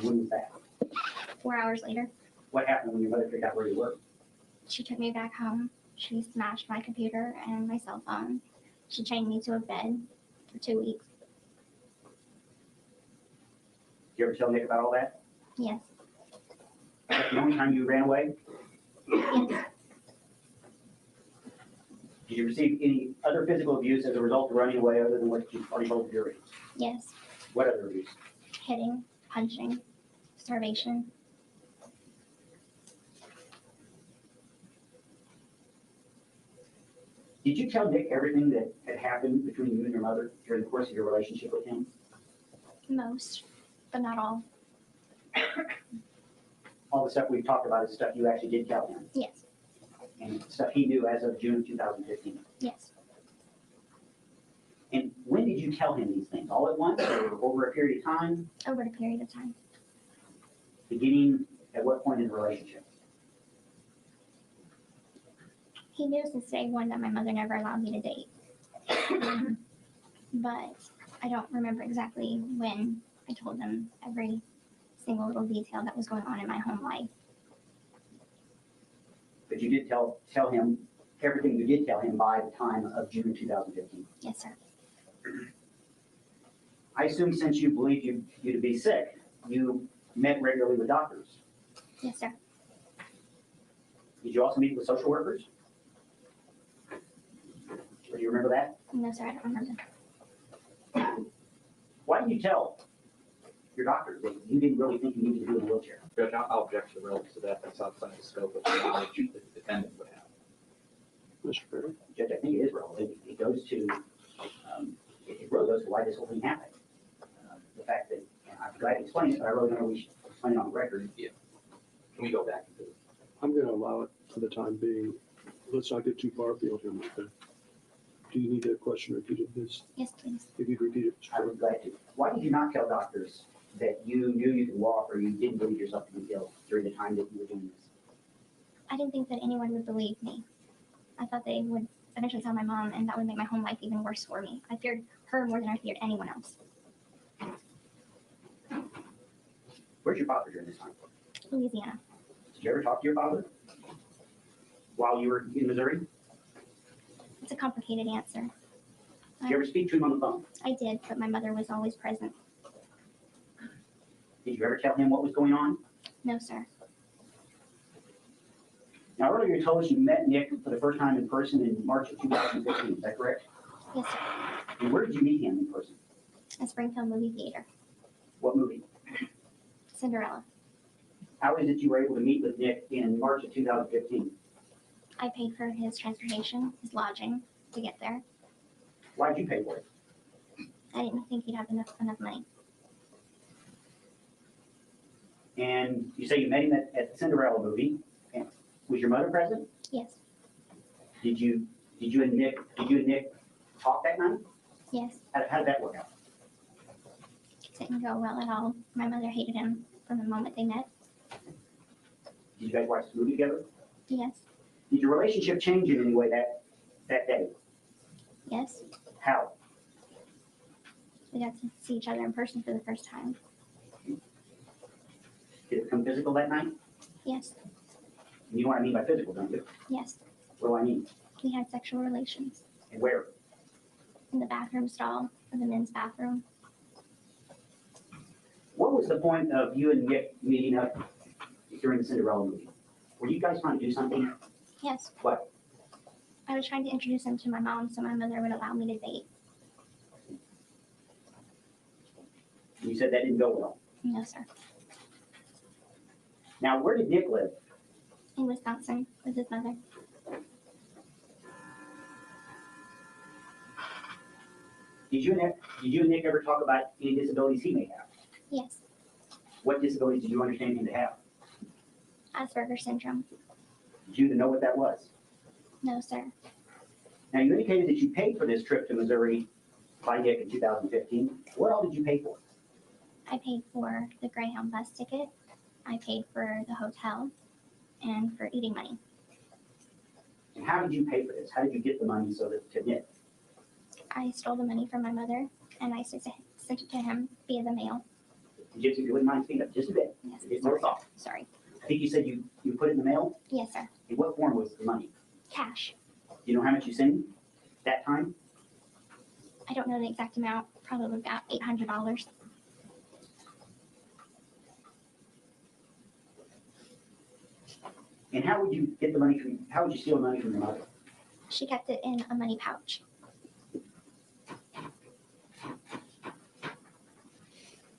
When was that? 4 hours later, What happened when your mother figured out where you were? she took me back home. She smashed my computer and my cell phone. She chained me to a bed for 2 weeks. Did you ever tell Nick about all that? Yes. That's the only time you ran away? Yes. Did you receive any other physical abuse as a result of running away other than what you already told the jury? Yes. What other abuse? Hitting, punching, starvation. Did you tell Nick everything that had happened between you and your mother during the course of your relationship with him? Most, but not all. All the stuff we've talked about is stuff you actually did tell him, Yes. and stuff he knew as of June of 2015. Yes. And when did you tell him these things? All at once or over a period of time? Over a period of time. Beginning at what point in the relationship? He knew since day one that my mother never allowed me to date. But I don't remember exactly when I told him every single little detail that was going on in my home life. But you did tell him everything you did tell him by the time of June 2015. Yes, sir. I assume since you believed you to be sick, you met regularly with doctors. Yes, sir. Did you also meet with social workers? Or do you remember that? No, sir, I don't remember. Why didn't you tell your doctor that you didn't really think you needed to be in a wheelchair? Judge, I'll object to the relevance of that. That's outside the scope of the knowledge the defendant would have. Mr. Perry? Judge, I think it is relevant. It goes to, it really goes to why this whole thing happened. The fact that, I'm glad to explain it, but I really don't know we should explain it on the record. Can we go back to I'm going to allow it for the time being. Let's not get too far afield here, Mr. Do you need that question repeated, Ms.? Yes, please. If you'd repeat it, Mr. I Perry. would be glad to. Why did you not tell doctors that you knew you could walk or you didn't believe yourself to be ill during the time that you were doing this? I didn't think that anyone would believe me. I thought they would eventually tell my mom, and that would make my home life even worse for me. I feared her more than I feared anyone else. Where's your father during this time? Louisiana. Did you ever talk to your father while you were in Missouri? It's a complicated answer. Did you ever speak to him on the phone? I did, but my mother was always present. Did you ever tell him what was going on? No, sir. Now, earlier you told us you met Nick for the first time in person in March of 2015. Is that correct? Yes, sir. And where did you meet him in person? A Springfield movie theater. What movie? Cinderella. How is it you were able to meet with Nick in March of 2015? I paid for his transportation, his lodging to get there. Why did you pay for it? I didn't think he'd have enough money. And you say you met him at the Cinderella movie. And was your mother present? Yes. Did you and Nick talk that night? Yes. How did that work out? It didn't go well at all. My mother hated him from the moment they met. Did you guys watch the movie together? Yes. Did your relationship change in any way that day? Yes, How? we got to see each other in person for the first time. Did it become physical that night? Yes, You know what I mean by physical, don't you? yes, What do I mean? we had sexual relations And where? in the bathroom stall of the men's bathroom. What was the point of you and Nick meeting up during the Cinderella movie? Were you guys trying to do something? Yes, What? I was trying to introduce him to my mom so my mother would allow me to date. You said that didn't go well. No, sir. Now, where did Nick live? In Wisconsin with his mother. Did you and Nick ever talk about any disabilities he may have? Yes, What disabilities did you understand him to have? Asperger's syndrome. Did you even know what that was? No, sir. Now, you indicated that you paid for this trip to Missouri by Nick in 2015. What all did you pay for? I paid for the Greyhound bus ticket. I paid for the hotel and for eating money. And how did you pay for this? How did you get the money so that to Nick? I stole the money from my mother and I sent it to him via the mail. If you wouldn't mind speaking up just a bit. Yes, Get more thought. sorry. I think you said you put it in the mail. Yes, sir. In what form was the money? Cash. Do you know how much you sent that time? I don't know the exact amount. Probably about $800. And how would you get the money from? How would you steal money from your mother? She kept it in a money pouch.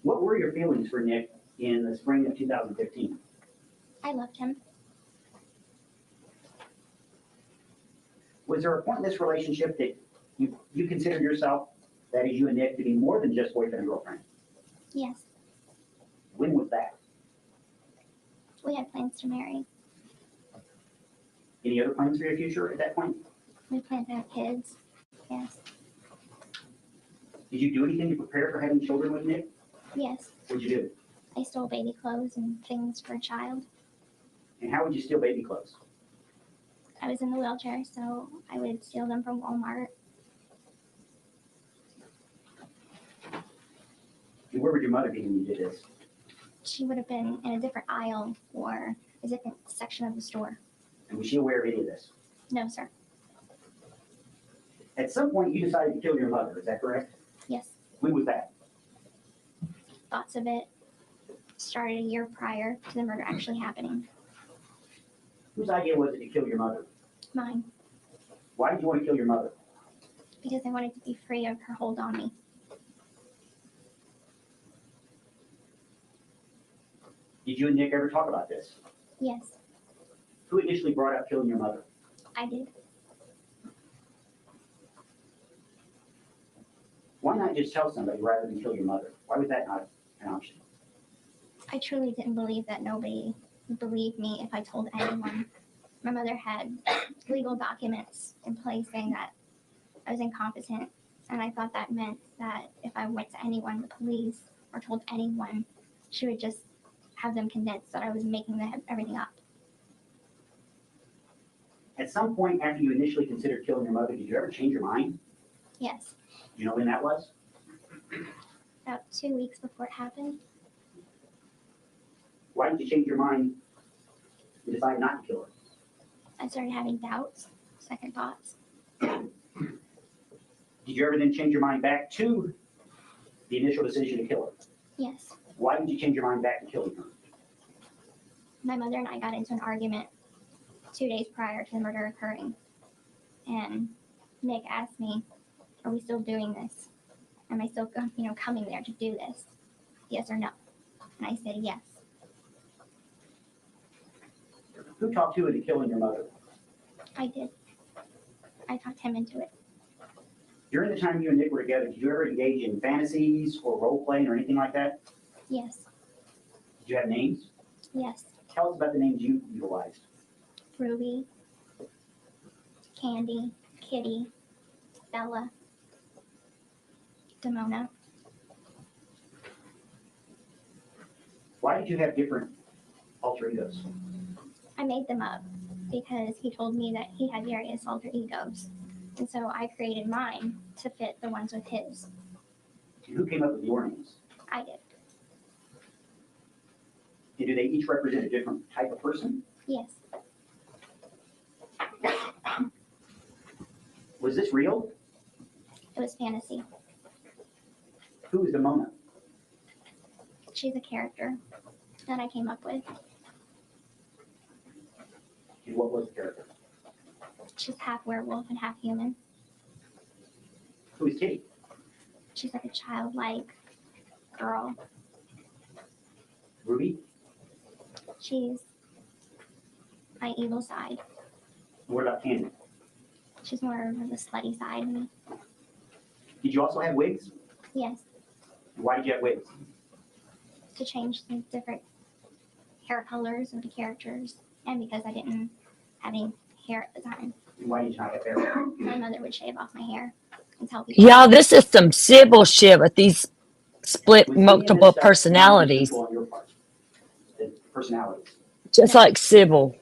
What were your feelings for Nick in the spring of 2015? I loved him. Was there a point in this relationship that you considered yourself, that is you and Nick, to be more than just boyfriend and girlfriend? Yes, When was that? we had plans to marry. Any other plans for your future at that point? We planned to have kids. Yes, Did you do anything to prepare for having children with Nick? yes. What'd you do? I stole baby clothes and things for a child. And how would you steal baby clothes? I was in the wheelchair, so I would steal them from Walmart. And where would your mother be when you did this? She would have been in a different aisle or a different section of the store. And was she aware of any of this? No, sir. At some point, you decided to kill your mother, is that correct? Yes, When was that? thoughts of it started a year prior to the murder actually happening. Whose idea was it to kill your mother? Mine, Why did you want to kill your mother? because I wanted to be free of her hold on me. Did you and Nick ever talk about this? Yes, Who initially brought up killing your mother? I did. Why not just tell somebody rather than kill your mother? Why was that not an option? I truly didn't believe that nobody would believe me if I told anyone. My mother had legal documents in place saying that I was incompetent, and I thought that meant that if I went to anyone, the police, or told anyone, she would just have them convinced that I was making everything up. At some point after you initially considered killing your mother, did you ever change your mind? Yes, Do you know when that was? about 2 weeks before it happened. Why did you change your mind and decide not to kill her? I started having doubts, second thoughts. Did you ever then change your mind back to the initial decision to kill her? Yes, Why did you change your mind back to killing her? my mother and I got into an argument 2 days prior to the murder occurring. And Nick asked me, are we still doing this? Am I still, coming there to do this? Yes or no? And I said yes. Who talked you into killing your mother? I did. I talked him into it. During the time you and Nick were together, did you ever engage in fantasies or role playing or anything like that? Yes, Did you have names? yes. Tell us about the names you utilized. Ruby, Candy, Kitty, Bella, Demona. Why did you have different alter egos? I made them up because he told me that he had various alter egos. And so I created mine to fit the ones with his. And who came up with your names? I did. And do they each represent a different type of person? Yes. Was this real? It was fantasy. Who is Damona? She's a character that I came up with. And what was the character? She's half werewolf and half human. Who is Kitty? She's like a childlike girl. Ruby? She's my evil side. What about Candy? She's more of the slutty side of me. Did you also have wigs? Yes, Why did you have wigs? to change the different hair colors of the characters, and because I didn't have any hair at the time. And why did you not have hair? My mother would shave off my hair and tell people. Y'all, this is some civil shit with these split Was any of multiple this stuff personalities. non-consensual on your part? The personalities. Just like civil.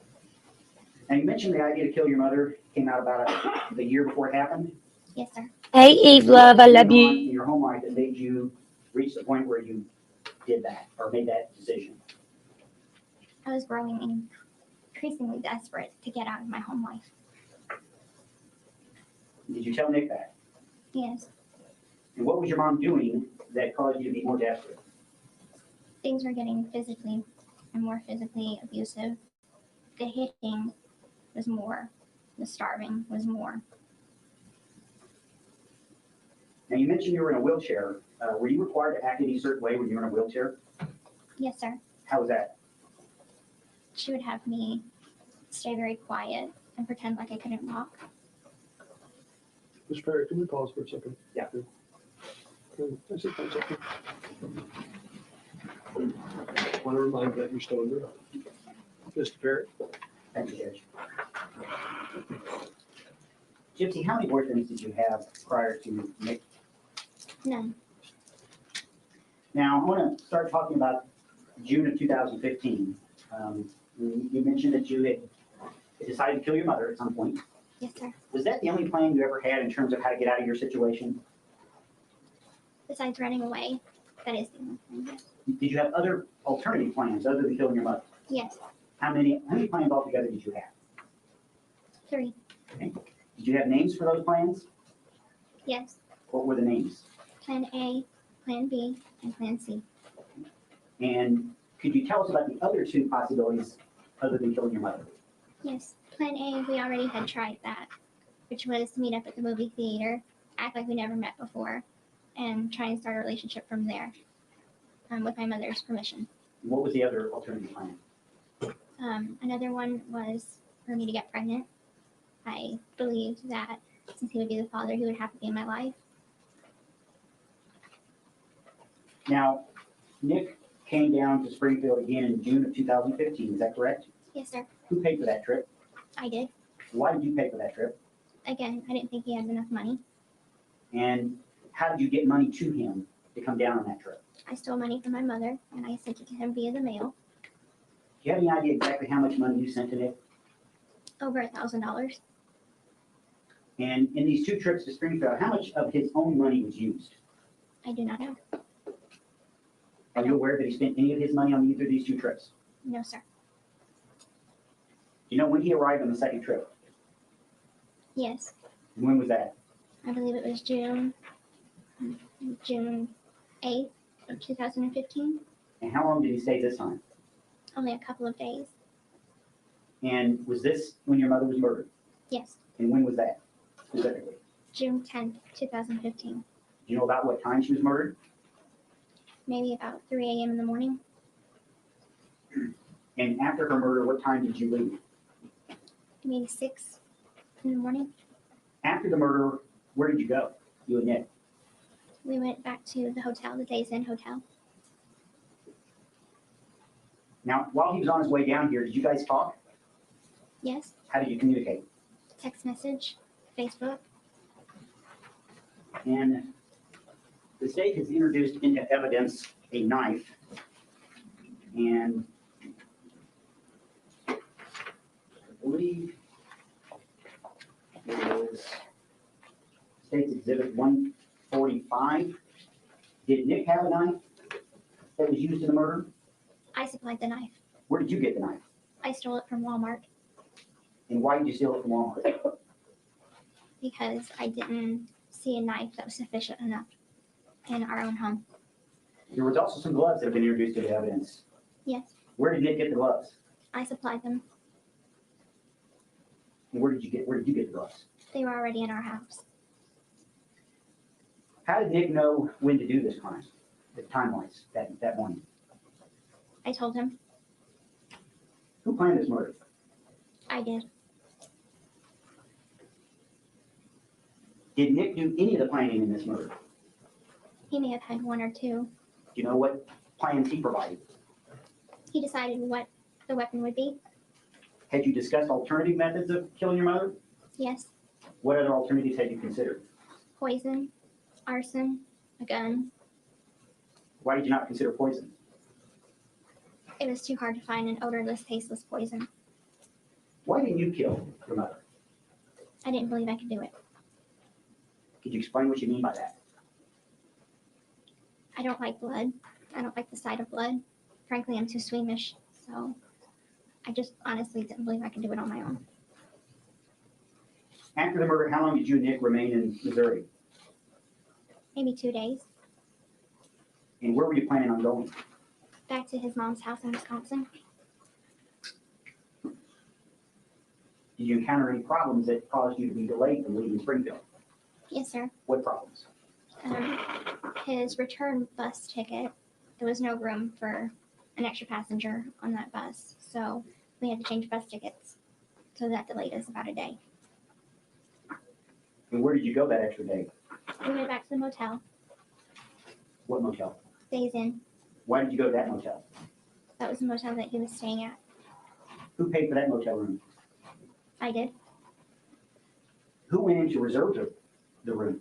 Now, you mentioned the idea to kill your mother came out about the year before it happened. Yes, sir. Hey, Eve, love, I love What was going on you. in your home life that made you reach the point where you did that or made that decision? I was growing increasingly desperate to get out of my home life. Did you tell Nick that? Yes, And what was your mom doing that caused you to be more desperate? things were getting physically and more physically abusive. The hitting was more. The starving was more. Now, you mentioned you were in a wheelchair. Were you required to act any certain way when you were in a wheelchair? Yes, sir. How was that? She would have me stay very quiet and pretend like I couldn't walk. Mr. Perry, can we pause for a second? Yeah. Can I sit down a second? I want to remind you that you're still under oath. Mr. Perry? Thank you, Judge. Gypsy, how many boyfriends did you have prior to Nick? None. Now, I want to start talking about June of 2015. You mentioned that you had decided to kill your mother at some point. Yes, sir. Was that the only plan you ever had in terms of how to get out of your situation? Besides running away, that is the only thing. Yes. Did you have other alternative plans other than killing your mother? Yes. How many plans altogether did you have? 3. Did you have names for those plans? Yes. What were the names? Plan A, Plan B, and Plan C. And could you tell us about the other 2 possibilities other than killing your mother? Yes. Plan A, we already had tried that, which was to meet up at the movie theater, act like we never met before, and try and start a relationship from there, with my mother's permission. What was the other alternative plan? Another one was for me to get pregnant. I believed that since he would be the father, he would have to be in my life. Now, Nick came down to Springfield again in June of 2015, is that correct? Yes, sir. Who paid for that trip? I did. Why did you pay for that trip? Again, I didn't think he had enough money. And how did you get money to him to come down on that trip? I stole money from my mother, and I sent it to him via the mail. Do you have any idea exactly how much money you sent to Nick? Over $1,000. And in these 2 trips to Springfield, how much of his own money was used? I do not know. Are you aware that he spent any of his money on either of these 2 trips? No, sir. Do you know when he arrived on the second trip? Yes. When was that? I believe it was June 8th of 2015. And how long did he stay this time? Only a couple of days. And was this when your mother was murdered? Yes. And when was that specifically? June 10th, 2015. Do you know about what time she was murdered? Maybe about 3 a.m. in the morning. And after her murder, what time did you leave? Maybe 6 in the morning. After the murder, where did you go? You and Nick. We went back to the hotel, the Days Inn Hotel. Now, while he was on his way down here, did you guys talk? Yes. How did you communicate? Text message, Facebook. And the state has introduced into evidence a knife. And I believe it is States Exhibit 145. Did Nick have a knife that was used in the murder? I supplied the knife. Where did you get the knife? I stole it from Walmart And why did you steal it from Walmart? because I didn't see a knife that was sufficient enough in our own home. There was also some gloves that have been introduced to the evidence. Yes, Where did Nick get the gloves? I supplied them. And where did you get the gloves? They were already in our house. How did Nick know when to do this crime? The time-wise, that morning. I told him Who planned this murder? I did. Did Nick do any of the planning in this murder? He may have had one or two. Do you know what plans he provided? He decided what the weapon would be. Had you discussed alternative methods of killing your mother? Yes, What other alternatives had you considered? poison, arson, a gun. Why did you not consider poison? It was too hard to find an odorless, tasteless poison. Why didn't you kill your mother? I didn't believe I could do it. Could you explain what you mean by that? I don't like blood. I don't like the sight of blood. Frankly, I'm too squeamish. So I just honestly didn't believe I could do it on my own. After the murder, how long did you and Nick remain in Missouri? Maybe 2 days. And where were you planning on going? Back to his mom's house in Wisconsin. Did you encounter any problems that caused you to be delayed from leaving Springfield? Yes, sir. What problems? His return bus ticket, there was no room for an extra passenger on that bus. So we had to change bus tickets. So that delayed us about a day. And where did you go that extra day? We went back to the motel, What motel? Days Inn. Why did you go to that motel? That was the motel that he was staying at. Who paid for that motel room? I did. Who went in to reserve the room?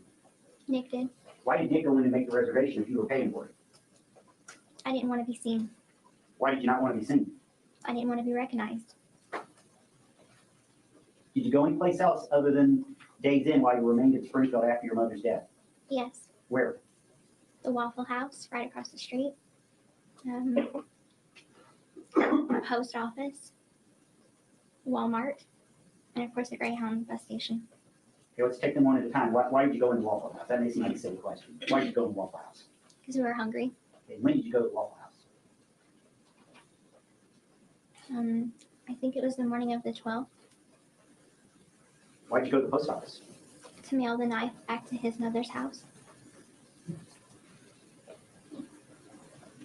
Nick did. Why did Nick go in and make the reservation if you were paying for it? I didn't want to be seen. Why did you not want to be seen? I didn't want to be recognized. Did you go anyplace else other than Days Inn while you remained in Springfield after your mother's death? Yes. Where? The Waffle House right across the street. A post office. Walmart. And of course the Greyhound bus station. Okay, let's take them one at a time. Why did you go into Waffle House? That may seem like a silly question. Why did you go to Waffle House? Because we were hungry. Okay, when did you go to Waffle House? I think it was the morning of the 12th. Why did you go to the post office? To mail the knife back to his mother's house.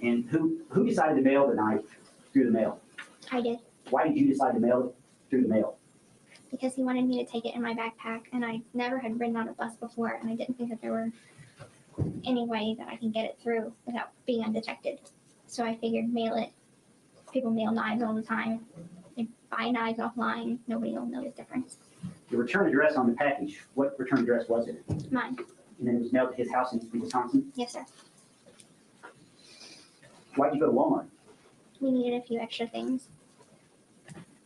And who decided to mail the knife through the mail? I did. Why did you decide to mail it through the mail? Because he wanted me to take it in my backpack, and I never had ridden on a bus before, and I didn't think that there were any way that I can get it through without being undetected. So I figured mail it. People mail knives all the time. They buy knives offline. Nobody will know the difference. The return address on the package, what return address was it? Mine. And then it was mailed to his house in Wisconsin? Yes, sir. Why did you go to Walmart? We needed a few extra things.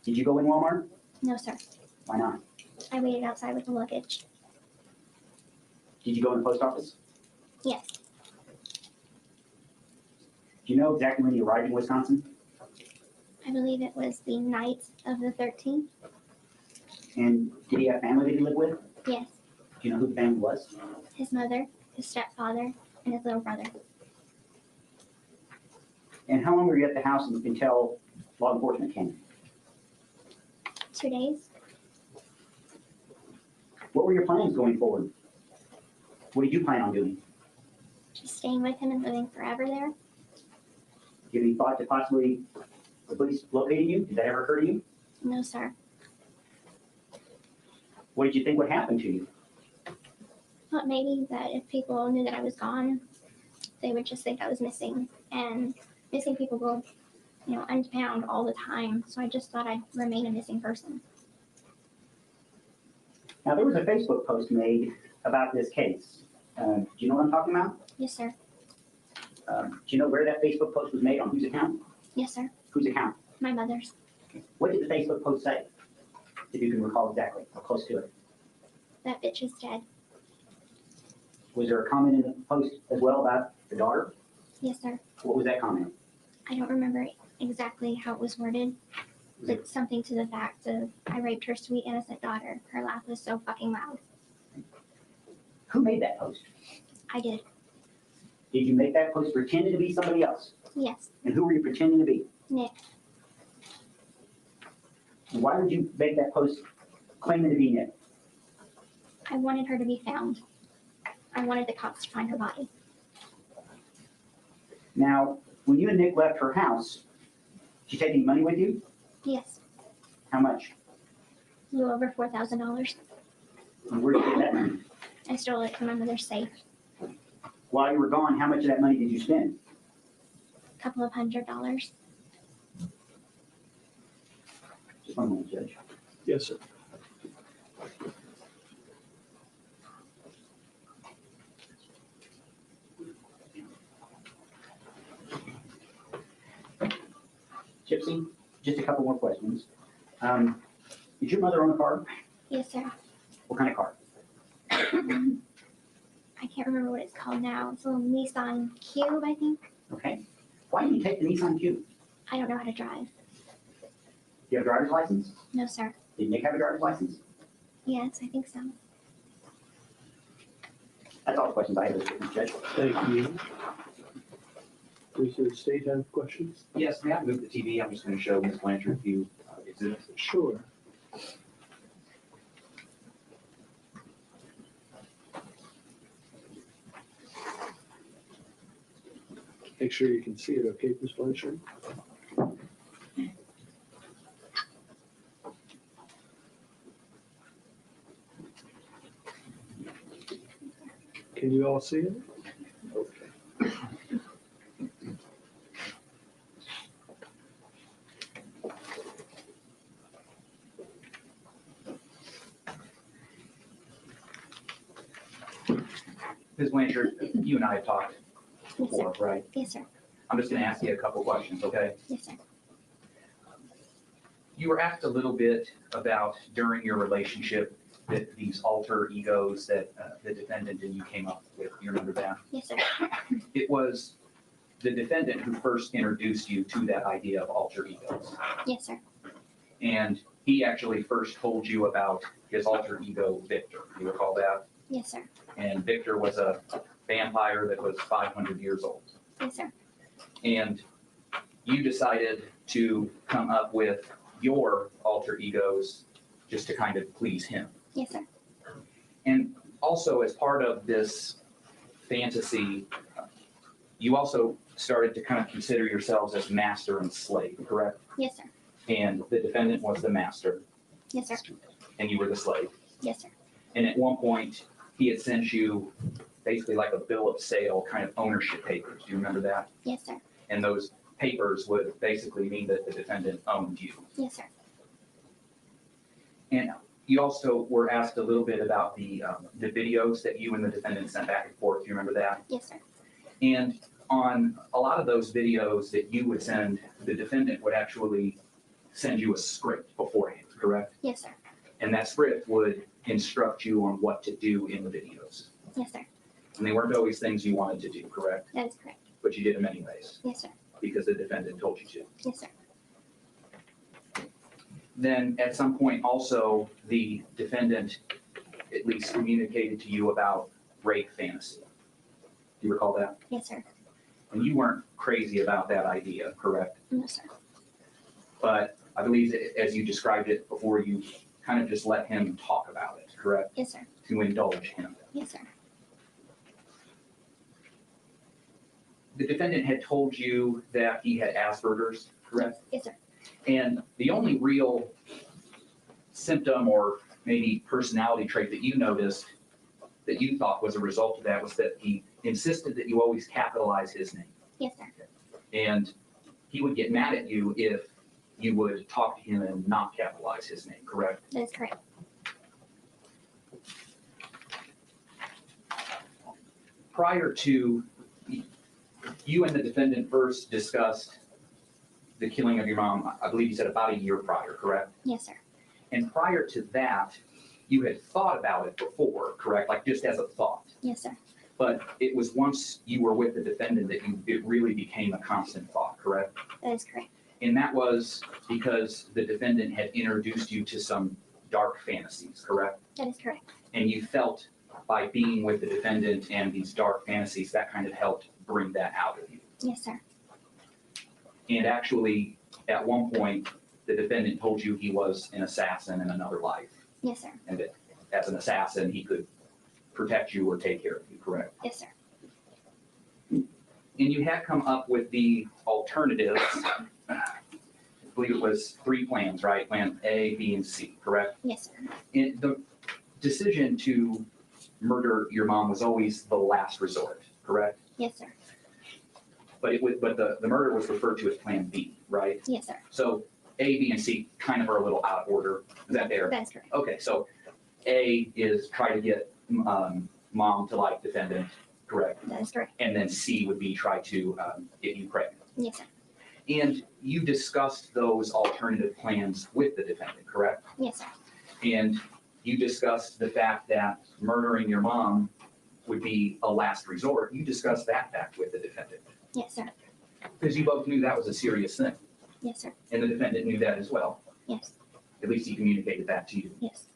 Did you go in Walmart? No, sir. Why not? I waited outside with the luggage. Did you go in the post office? Yes. Do you know exactly when you arrived in Wisconsin? I believe it was the night of the 13th. And did he have family that he lived with? Yes. Do you know who the family was? His mother, his stepfather, and his little brother. And how long were you at the house until law enforcement came? 2 days. What were your plans going forward? What did you plan on doing? Just staying with him and living forever there. Do you have any thought to possibly the police locating you? Did that ever occur to you? No, sir. What did you think would happen to you? Thought maybe that if people knew that I was gone, they would just think I was missing. And missing people go, unfound all the time. So I just thought I'd remain a missing person. Now, there was a Facebook post made about this case. Do you know what I'm talking about? Yes, sir. Do you know where that Facebook post was made, on whose account? Yes, sir. Whose account? My mother's. What did the Facebook post say? If you can recall exactly, or close to it. That bitch is dead. Was there a comment in the post as well about the daughter? Yes, sir. What was that comment? I don't remember exactly how it was worded, but something to the fact of I raped her sweet innocent daughter. Her laugh was so fucking loud. Who made that post? I did. Did you make that post pretending to be somebody else? Yes. And who were you pretending to be? Nick. And why would you make that post claiming to be Nick? I wanted her to be found. I wanted the cops to find her body. Now, when you and Nick left her house, did you take any money with you? Yes. How much? A little over $4,000. And where did you get that money? I stole it from my mother's safe. While you were gone, how much of that money did you spend? A couple of $100. Just one moment, Judge. Yes, sir. Gypsy, just a couple more questions. Did your mother own a car? Yes, sir. What kind of car? I can't remember what it's called now. It's a little Nissan Cube, I think. Okay. Why did you take the Nissan Cube? I don't know how to drive. Do you have a driver's license? No, sir. Did Nick have a driver's license? Yes, I think so. That's all the questions I have, Judge. Thank you. Does the state have questions? Yes, may I move the TV? I'm just going to show Ms. Blanchard a few exhibits. Sure. Make sure you can see it, okay, Ms. Blanchard? Can you all see it? Okay. Ms. Blanchard, you and I have talked Yes, sir. before, right? Yes, sir. I'm just going to ask you a couple questions, okay? Yes, sir. You were asked a little bit about during your relationship that these alter egos that the defendant and you came up with. You remember that? Yes, sir. It was the defendant who first introduced you to that idea of alter egos. Yes, sir. And he actually first told you about his alter ego, Victor. You recall that? Yes, sir. And Victor was a vampire that was 500 years old. Yes, sir. And you decided to come up with your alter egos just to kind of please him. Yes, sir. And also, as part of this fantasy, you also started to kind of consider yourselves as master and slave, correct? Yes, sir. And the defendant was the master, Yes, sir. and you were the slave. Yes, sir. And at one point, he had sent you basically like a bill of sale kind of ownership papers. Do you remember that? Yes, sir. And those papers would basically mean that the defendant owned you. Yes, sir. And you also were asked a little bit about the videos that you and the defendant sent back and forth. Do you remember that? Yes, sir. And on a lot of those videos that you would send, the defendant would actually send you a script beforehand, correct? Yes, sir. And that script would instruct you on what to do in the videos. Yes, sir. And they weren't always things you wanted to do, correct? That is correct. But you did them anyways, Yes, sir. because the defendant told you to. Yes, sir. Then at some point also, the defendant at least communicated to you about rape fantasy. Do you recall that? Yes, sir. And you weren't crazy about that idea, correct? No, sir. But I believe that as you described it before, you kind of just let him talk about it, correct? Yes, sir. To indulge him. Yes, sir. The defendant had told you that he had Asperger's, correct? Yes, sir. And the only real symptom or maybe personality trait that you noticed that you thought was a result of that was that he insisted that you always capitalize his name. Yes, sir. And he would get mad at you if you would talk to him and not capitalize his name, correct? That is correct. Prior to, you and the defendant first discussed the killing of your mom, I believe you said about a year prior, correct? Yes, sir. And prior to that, you had thought about it before, correct? Like just as a thought. Yes, sir. But it was once you were with the defendant that it really became a constant thought, correct? That is correct. And that was because the defendant had introduced you to some dark fantasies, correct? That is correct. And you felt by being with the defendant and these dark fantasies, that kind of helped bring that out of you. Yes, sir. And actually, at one point, the defendant told you he was an assassin in another life. Yes, sir. And that as an assassin, he could protect you or take care of you, correct? Yes, sir. And you had come up with the alternatives. I believe it was 3 plans, right? Plan A, B, and C, correct? Yes, sir. And the decision to murder your mom was always the last resort, correct? Yes, sir. But the murder was referred to as Plan B, right? Yes, sir. So A, B, and C kind of are a little out of order. Is that fair? That is correct. Okay, so A is try to get mom to like defendant, correct? That is correct. And then C would be try to get you pregnant. Yes, sir. And you discussed those alternative plans with the defendant, correct? Yes, sir. And you discussed the fact that murdering your mom would be a last resort. You discussed that fact with the defendant Yes, sir. because you both knew that was a serious thing. Yes, sir. And the defendant knew that as well. Yes. At least he communicated that to you. Yes.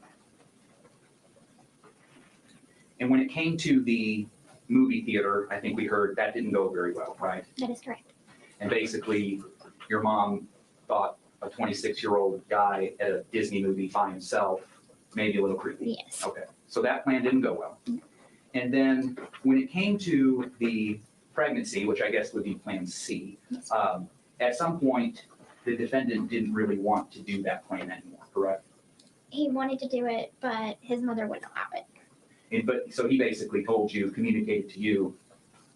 And when it came to the movie theater, I think we heard that didn't go very well, right? That is correct. And basically, your mom thought a 26-year-old guy at a Disney movie by himself maybe a little creepy. Yes. Okay, so that plan didn't go well. And then when it came to the pregnancy, which I guess would be Plan C, Yes. at some point, the defendant didn't really want to do that plan anymore, correct? He wanted to do it, but his mother wouldn't allow it. But so he basically told you, communicated to you,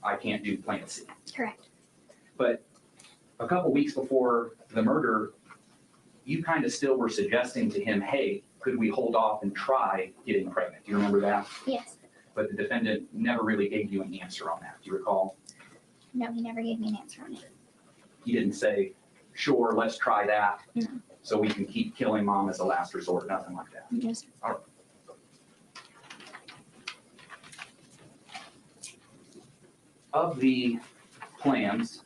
I can't do Plan C. Correct. But a couple weeks before the murder, you kind of still were suggesting to him, hey, could we hold off and try getting pregnant? Do you remember that? Yes. But the defendant never really gave you an answer on that. Do you recall? No, he never gave me an answer on it. He didn't say, sure, let's try that. No. So we can keep killing mom as a last resort, nothing like that. Yes. Of the plans,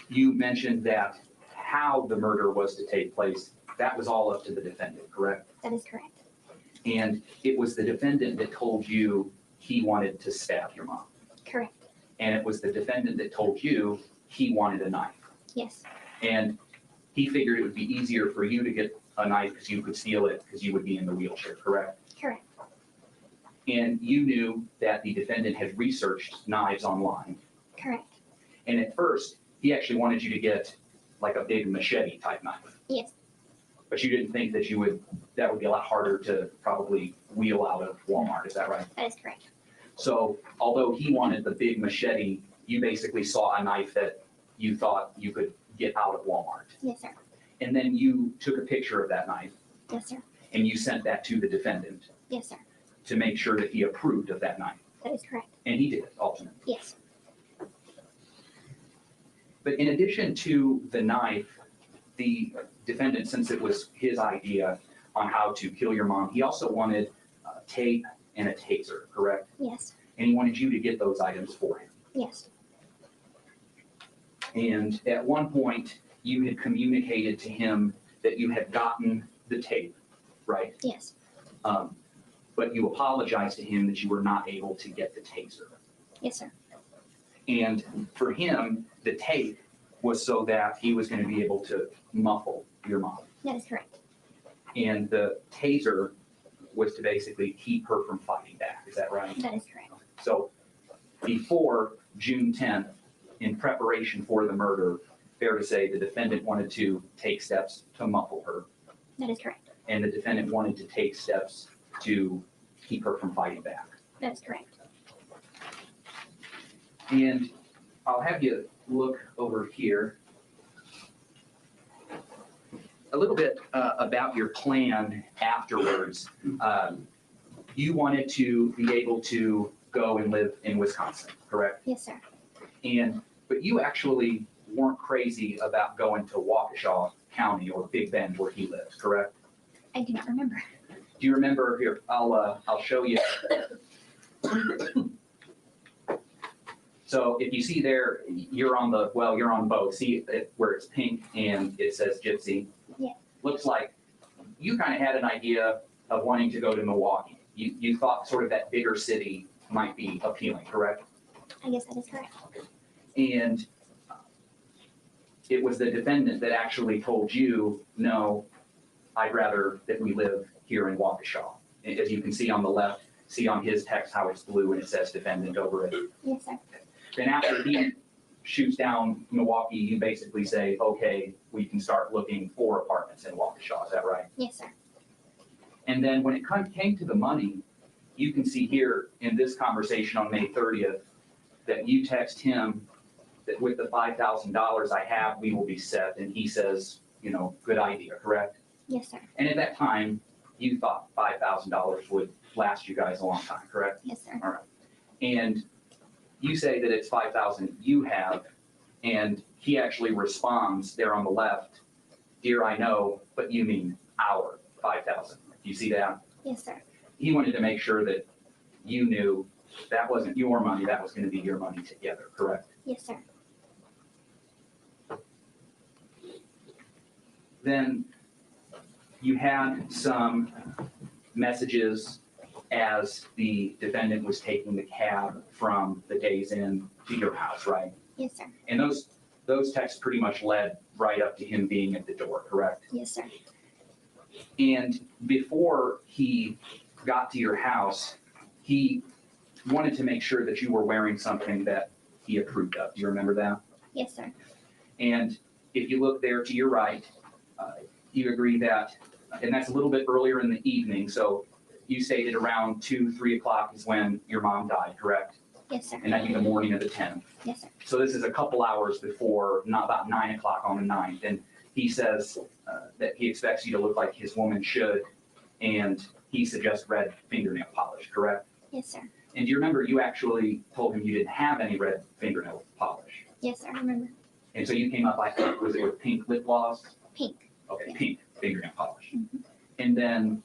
you mentioned that how the murder was to take place, that was all up to the defendant, correct? That is correct. And it was the defendant that told you he wanted to stab your mom. Correct. And it was the defendant that told you he wanted a knife. Yes. And he figured it would be easier for you to get a knife because you could steal it because you would be in the wheelchair, correct? Correct. And you knew that the defendant had researched knives online. Correct. And at first, he actually wanted you to get like a big machete type knife. Yes. But you didn't think that that would be a lot harder to probably wheel out of Walmart, is that right? That is correct. So although he wanted the big machete, you basically saw a knife that you thought you could get out of Walmart. Yes, sir. And then you took a picture of that knife Yes, sir. and you sent that to the defendant Yes, sir. to make sure that he approved of that knife. That is correct. And he did, ultimately. Yes. But in addition to the knife, the defendant, since it was his idea on how to kill your mom, he also wanted tape and a taser, correct? Yes. And he wanted you to get those items for him. Yes. And at one point, you had communicated to him that you had gotten the tape, right? Yes. But you apologized to him that you were not able to get the taser. Yes, sir. And for him, the tape was so that he was going to be able to muffle your mom. That is correct. And the taser was to basically keep her from fighting back. Is that right? That is correct. So before June 10th, in preparation for the murder, fair to say the defendant wanted to take steps to muffle her, That is correct. and the defendant wanted to take steps to keep her from fighting back. That is correct. And I'll have you look over here a little bit about your plan afterwards. You wanted to be able to go and live in Wisconsin, correct? Yes, sir. But you actually weren't crazy about going to Waukesha County or Big Bend where he lives, correct? I do not remember. Do you remember here? I'll show you So if you see there, you're on both. See where it's pink and it says Gypsy? Yeah. Looks like you kind of had an idea of wanting to go to Milwaukee. You thought sort of that bigger city might be appealing, correct? I guess that is correct. And it was the defendant that actually told you, no, I'd rather that we live here in Waukesha. As you can see on the left, see on his text how it's blue and it says defendant over it. Yes, sir. Then after he shoots down Milwaukee, you basically say, okay, we can start looking for apartments in Waukesha. Is that right? Yes, sir. And then when it came to the money, you can see here in this conversation on May 30th that you text him that with the $5,000 I have, we will be set. And he says, good idea, correct? Yes, sir. And at that time, you thought $5,000 would last you guys a long time, correct? Yes, sir. All right. And you say that it's 5,000 you have, and he actually responds there on the left, dear, I know, but you mean our 5,000. Do you see that? Yes, sir. He wanted to make sure that you knew that wasn't your money, that was going to be your money together, correct? Yes, sir. Then you had some messages as the defendant was taking the cab from the Days Inn to your house, right? Yes, sir. And those texts pretty much led right up to him being at the door, correct? Yes, sir. And before he got to your house, he wanted to make sure that you were wearing something that he approved of. Do you remember that? Yes, sir. And if you look there to your right, you agree that, and that's a little bit earlier in the evening, so you stated around 2, 3 o'clock is when your mom died, correct? Yes, sir. And that'd be the morning of the 10th. Yes, sir. So this is a couple hours before, not about 9 o'clock on the 9th. And he says that he expects you to look like his woman should, and he suggests red fingernail polish, correct? Yes, sir. And do you remember you actually told him you didn't have any red fingernail polish? Yes, sir. I remember. And so you came up, I think, was it with pink lip gloss? Pink. Okay, Yeah. pink fingernail polish. Mhm. And then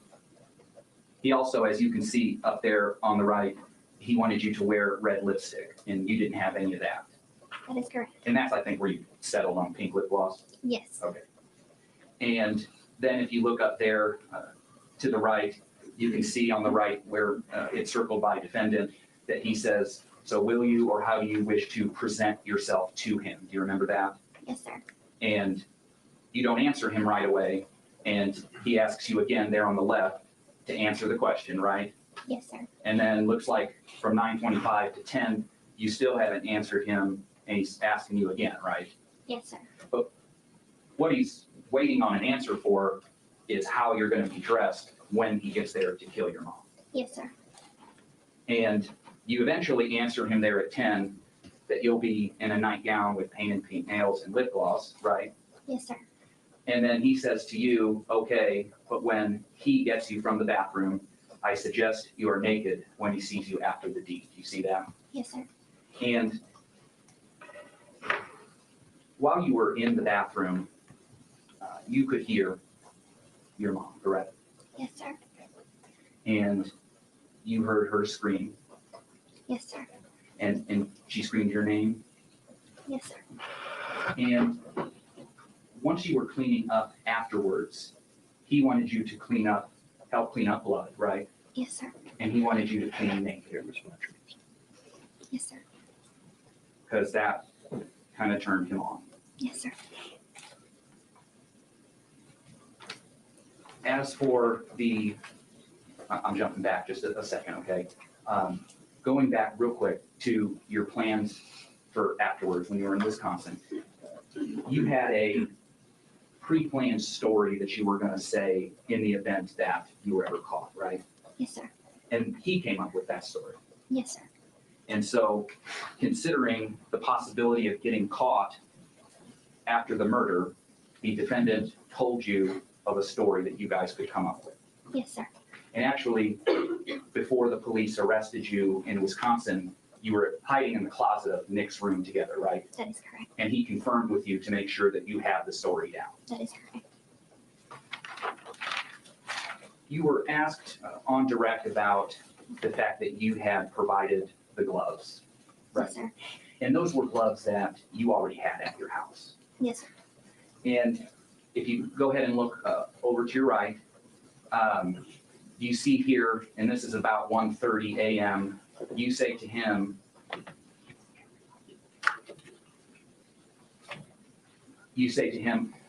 he also, as you can see up there on the right, he wanted you to wear red lipstick, and you didn't have any of that. That is correct. And that's, I think, where you settled on pink lip gloss. Yes. Okay. And then if you look up there to the right, you can see on the right where it's circled by defendant that he says, so will you or how do you wish to present yourself to him? Do you remember that? Yes, sir. And you don't answer him right away. And he asks you again there on the left to answer the question, right? Yes, sir. And then looks like from 9:25 to 10, you still haven't answered him and he's asking you again, right? Yes, sir. What he's waiting on an answer for is how you're going to be dressed when he gets there to kill your mom. Yes, sir. And you eventually answer him there at 10 that you'll be in a nightgown with painted pink nails and lip gloss, right? Yes, sir. And then he says to you, okay, but when he gets you from the bathroom, I suggest you are naked when he sees you after the deed. You see that? Yes, sir. And while you were in the bathroom, you could hear your mom, correct? Yes, sir. And you heard her scream, Yes, sir. and she screamed your name. Yes, sir. And once you were cleaning up afterwards, he wanted you to help clean up blood, right? Yes, sir. And he wanted you to clean naked, Yes, sir. because that kind of turned him on. Yes, sir. As for I'm jumping back just a second, okay? Going back real quick to your plans for afterwards when you were in Wisconsin, you had a pre-planned story that you were going to say in the event that you were ever caught, right? Yes, sir. And he came up with that story. Yes, sir. And so, considering the possibility of getting caught after the murder, the defendant told you of a story that you guys could come up with. Yes, sir. And actually, before the police arrested you in Wisconsin, you were hiding in the closet of Nick's room together, right? That is correct. And he confirmed with you to make sure that you have the story down. That is correct. You were asked on direct about the fact that you had provided the gloves, right? Yes, sir. And those were gloves that you already had at your house. Yes, sir. And if you go ahead and look over to your right, you see here, and this is about 1:30 a.m., you say to him,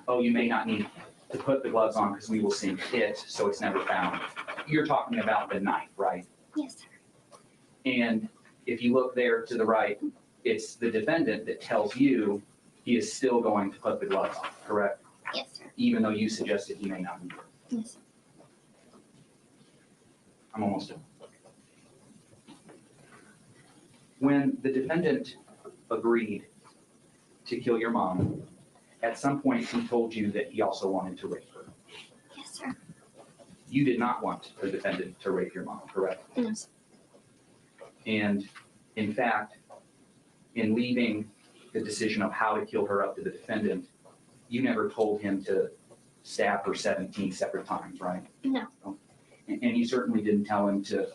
oh, you may not need to put the gloves on because we will sink it, so it's never found. You're talking about the knife, right? Yes, sir. And if you look there to the right, it's the defendant that tells you he is still going to put the gloves on, correct? Yes, sir. Even though you suggested he may not need it. Yes, sir. I'm almost done. When the defendant agreed to kill your mom, at some point he told you that he also wanted to rape her. Yes, sir. You did not want the defendant to rape your mom, correct? No, sir. And in fact, in leaving the decision of how to kill her up to the defendant, you never told him to stab her 17 separate times, right? No. And you certainly didn't tell him to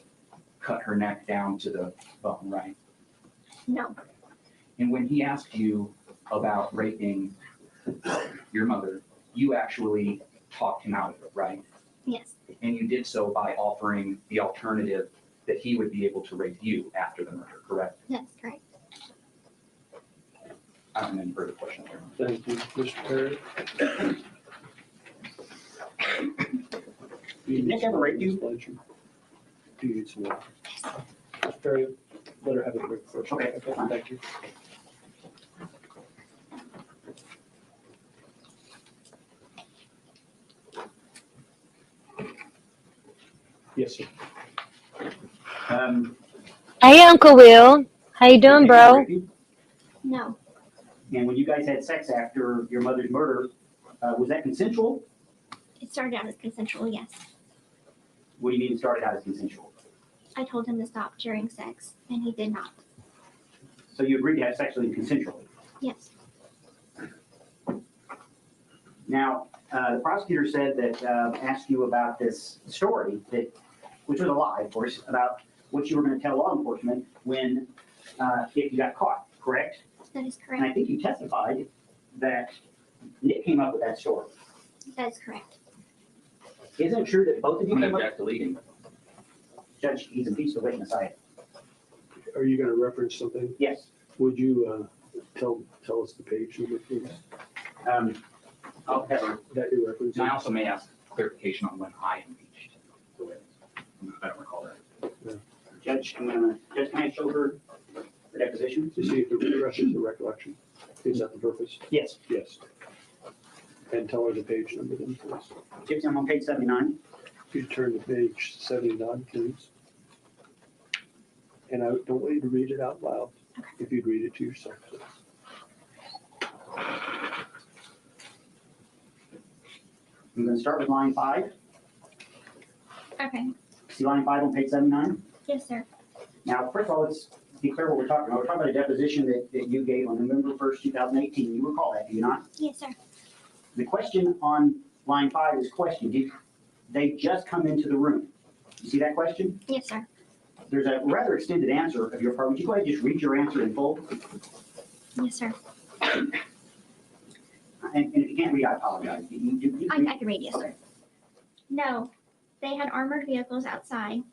cut her neck down to the bone, right? No. And when he asked you about raping your mother, you actually talked him out of it, right? Yes. And you did so by offering the alternative that he would be able to rape you after the murder, correct? That's correct. I don't have any further questions here. Thank you, Mr. Perry. Did Nick ever rape you? Do you need some more? Mr. Perry, let her have a quick first. Okay, fine. Thank you. Yes, sir. Hey, Uncle Will. How you doing, Nick ever bro? rape you? No. And when you guys had sex after your mother's murder, was that consensual? It started out as consensual, yes. What do you mean it started out as consensual? I told him to stop during sex, and he did not. So you agreed to have sex with him consensually? Yes. Now, the prosecutor said that, asked you about this story that, which was a lie, of course, about what you were going to tell law enforcement when, if you got caught, correct? That is And I correct. think you testified that Nick came up with that story. That is correct. Isn't it true that both of you I'm came going to up? object to leading. Judge, he's impeached the witness. Are you gonna reference something? Yes. Would you, tell us the page number, please? I'll have her. That you're referencing? And I also may ask clarification on when I impeached the witness. I don't recall that. Judge, Judge, can I show her the deposition? To see if it refreshes the recollection. Is that the purpose? Yes. Yes. And tell her the page number then, please. Gypsy, I'm on page 79. If you turn to page 79, please. And I don't want you to read it out loud. If you'd read it to yourself, please. I'm going to start with line 5. Okay. See line 5 on page 79? Yes, sir. Now, first of all, let's be clear what we're talking about. We're talking about a deposition that you gave on November 1st, 2018. You recall that, do you not? Yes, sir. The question on line 5 is question. Did they just come into the room? You see that question? Yes, sir. There's a rather extended answer of your part. Would you go ahead and just read your answer in full? Yes, sir. And if you can't read, I apologize. I can read, yes, sir. No, they had armored vehicles outside.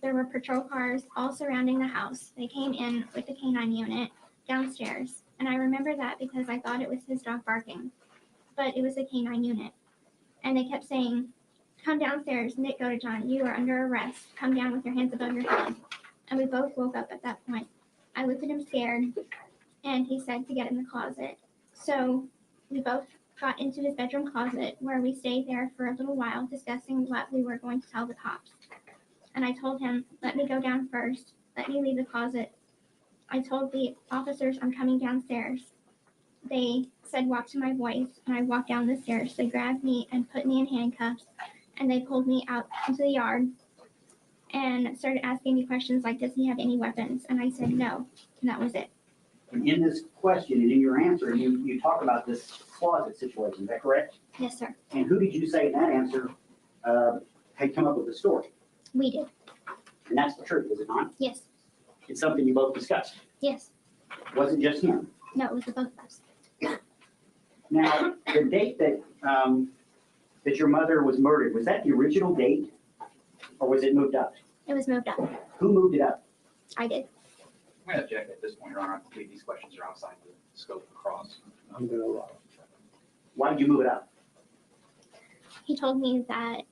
There were patrol cars all surrounding the house. They came in with the canine unit downstairs. And I remember that because I thought it was his dog barking. But it was the canine unit. And they kept saying, "Come downstairs, Nick Godejohn, you are under arrest. Come down with your hands above your head." And we both woke up at that point. I looked at him scared, and he said to get in the closet. So we both got into his bedroom closet, where we stayed there for a little while discussing what we were going to tell the cops. And I told him, "Let me go down first. Let me leave the closet." I told the officers I'm coming downstairs. They said, "Walk to my voice," and I walked down the stairs. They grabbed me and put me in handcuffs, and they pulled me out into the yard and started asking me questions like, "Does he have any weapons?" And I said no, and that was it. In this question and in your answer, you talk about this closet situation. Is that correct? Yes, sir. And who did you say in that answer had come up with the story? We did. And that's the truth, is it not? Yes. It's something you both discussed. Yes. Wasn't just him. No, it was the both of us. Now, the date that, that your mother was murdered, was that the original date? Or was it moved up? It was moved up. Who moved it up? I did. I'm gonna object at this point, Your Honor. I believe these questions are outside the scope of the cross. I'm gonna allow it. Why did you move it up? He told me that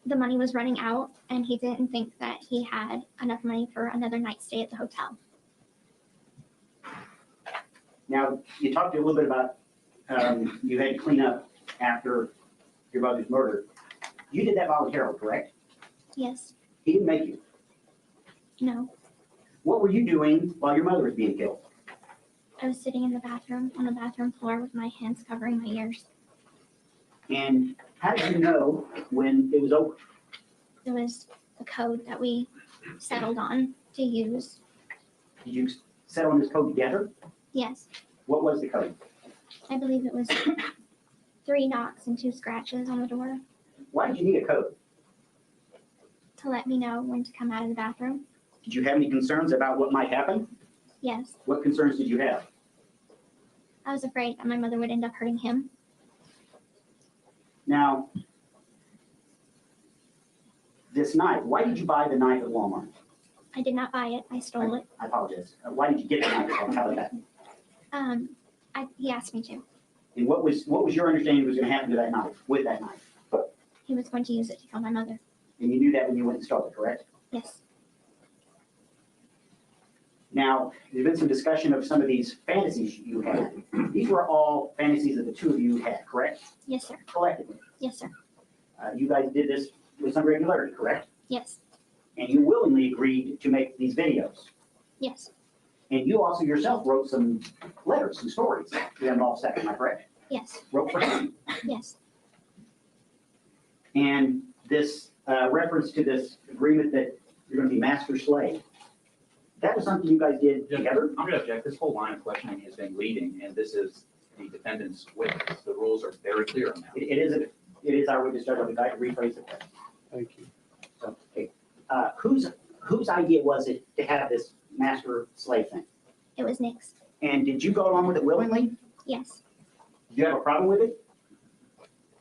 the money was running out and he didn't think that he had enough money for another night stay at the hotel. Now, you talked a little bit about, you had to clean up after your mother's murder. You did that voluntarily, correct? Yes. He didn't make you. No. What were you doing while your mother was being killed? I was sitting in the bathroom on the bathroom floor with my hands covering my ears. And how did you know when it was over? It was the code that we settled on to use. Did you settle on this code together? Yes. What was the code? I believe it was 3 knocks and 2 scratches on the door Why did you need a code? to let me know when to come out of the bathroom. Did you have any concerns about what might happen? Yes. What concerns did you have? I was afraid that my mother would end up hurting him. Now, this knife, why did you buy the knife at Walmart? I did not buy it. I stole it. I apologize. Why did you get the knife? How about that? He asked me to. And what was your understanding was going to happen to that knife, with that knife? He was going to use it to kill my mother. And you knew that when you went and stole it, correct? Yes. Now, there's been some discussion of some of these fantasies you had. These were all fantasies that the two of you had, correct? Yes, sir. Collectively. Yes, sir. You guys did this with some regularity, correct? Yes. And you willingly agreed to make these videos. Yes. And you also yourself wrote some letters, some stories to involve sex, am I correct? Yes. Wrote for him. Yes. And this reference to this agreement that you're going to be master slave, that was something you guys did together? I'm gonna object. This whole line of questioning has been leading, and this is the defendant's witness. The rules are very clear on that. It is our witness judge. I'd like to rephrase it. Thank you. So, okay. Whose idea was it to have this master slave thing? It was Nick's. And did you go along with it willingly? Yes. Do you have a problem with it?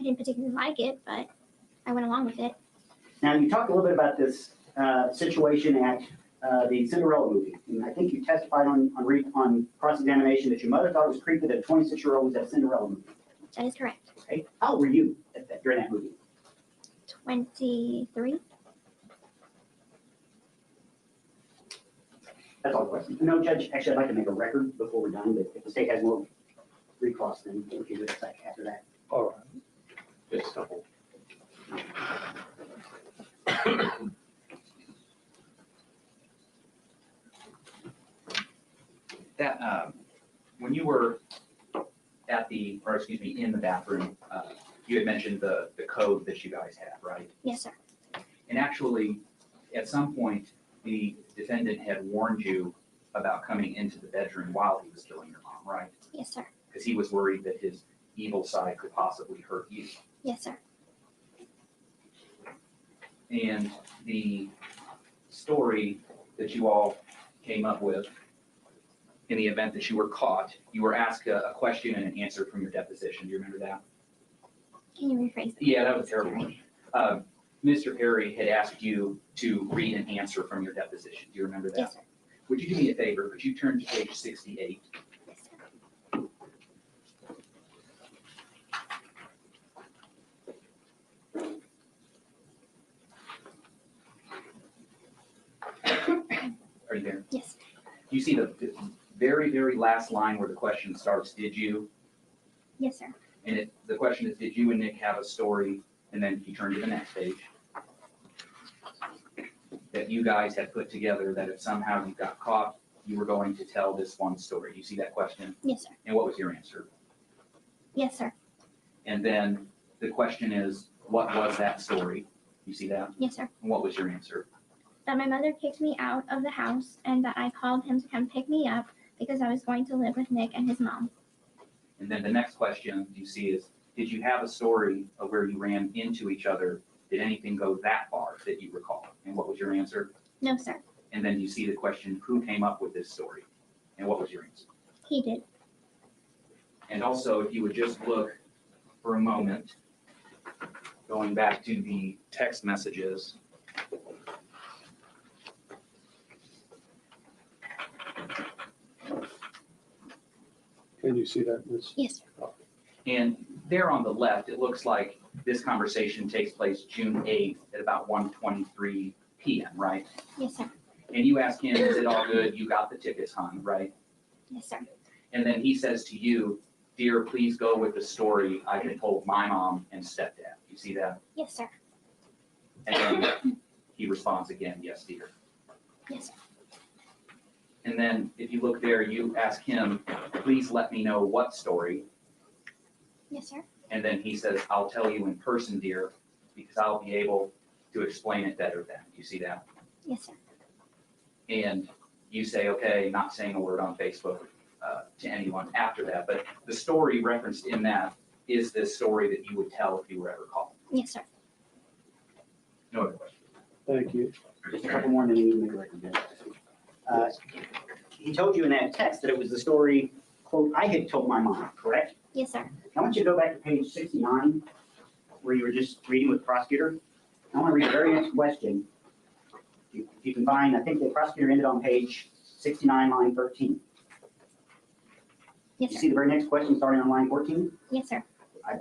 I didn't particularly like it, but I went along with it. Now, you talked a little bit about this situation at the Cinderella movie. And I think you testified on cross-examination that your mother thought it was creepy that a 26-year-old was at a Cinderella movie. That is correct. Okay. How old were you during that movie? 23. That's all the question. No, Judge, actually, I'd like to make a record before we're done, but if the state has more recross, then we can do it after that. All right. Just a couple. That, when you were in the bathroom, you had mentioned the code that you guys had, right? Yes, sir. And actually, at some point, the defendant had warned you about coming into the bedroom while he was killing your mom, right? Yes, sir. Because he was worried that his evil side could possibly hurt you. Yes, sir. And the story that you all came up with, in the event that you were caught, you were asked a question and an answer from your deposition. Do you remember that? Can you rephrase that? Yeah, that was a terrible one. Mr. Perry had asked you to read an answer from your deposition. Do you remember that? Yes, sir. Would you do me a favor? Could you turn to page 68? Yes, sir. Are you there? Yes. You see the very, very last line where the question starts, did you? Yes, sir. And the question is, did you and Nick have a story? And then you turn to the next page. That you guys had put together that if somehow you got caught, you were going to tell this one story. Do you see that question? Yes, sir. And what was your answer? Yes, sir. And then the question is, what was that story? You see that? Yes, sir. And what was your answer? That my mother kicked me out of the house and that I called him to come pick me up because I was going to live with Nick and his mom. And then the next question you see is, did you have a story of where you ran into each other? Did anything go that far that you recall? And what was your answer? No, sir. And then you see the question, who came up with this story? And what was your answer? He did. And also, if you would just look for a moment, going back to the text messages. Can you see that, Miss? Yes, sir. And there on the left, it looks like this conversation takes place June 8th at about 1:23 p.m., right? Yes, sir. And you ask him, is it all good? You got the tickets, hon, right? Yes, sir. And then he says to you, dear, please go with the story I had told my mom and stepdad. You see that? Yes, sir. And then he responds again, yes, dear. Yes, sir. And then if you look there, you ask him, please let me know what story. Yes, sir. And then he says, I'll tell you in person, dear, because I'll be able to explain it better then. You see that? Yes, sir. And you say, okay, not saying a word on Facebook to anyone after that. But the story referenced in that is this story that you would tell if you were ever called. Yes, sir. No other questions. Thank you. Just a couple more and then you can make a recommendation. He told you in that text that it was the story, quote, I had told my mom, correct? Yes, sir. I want you to go back to page 69, where you were just reading with the prosecutor. I want to read the very next question. If you can find, I think the prosecutor ended on page 69, line 13. Yes, You sir. see the very next question starting on line 14? Yes, sir.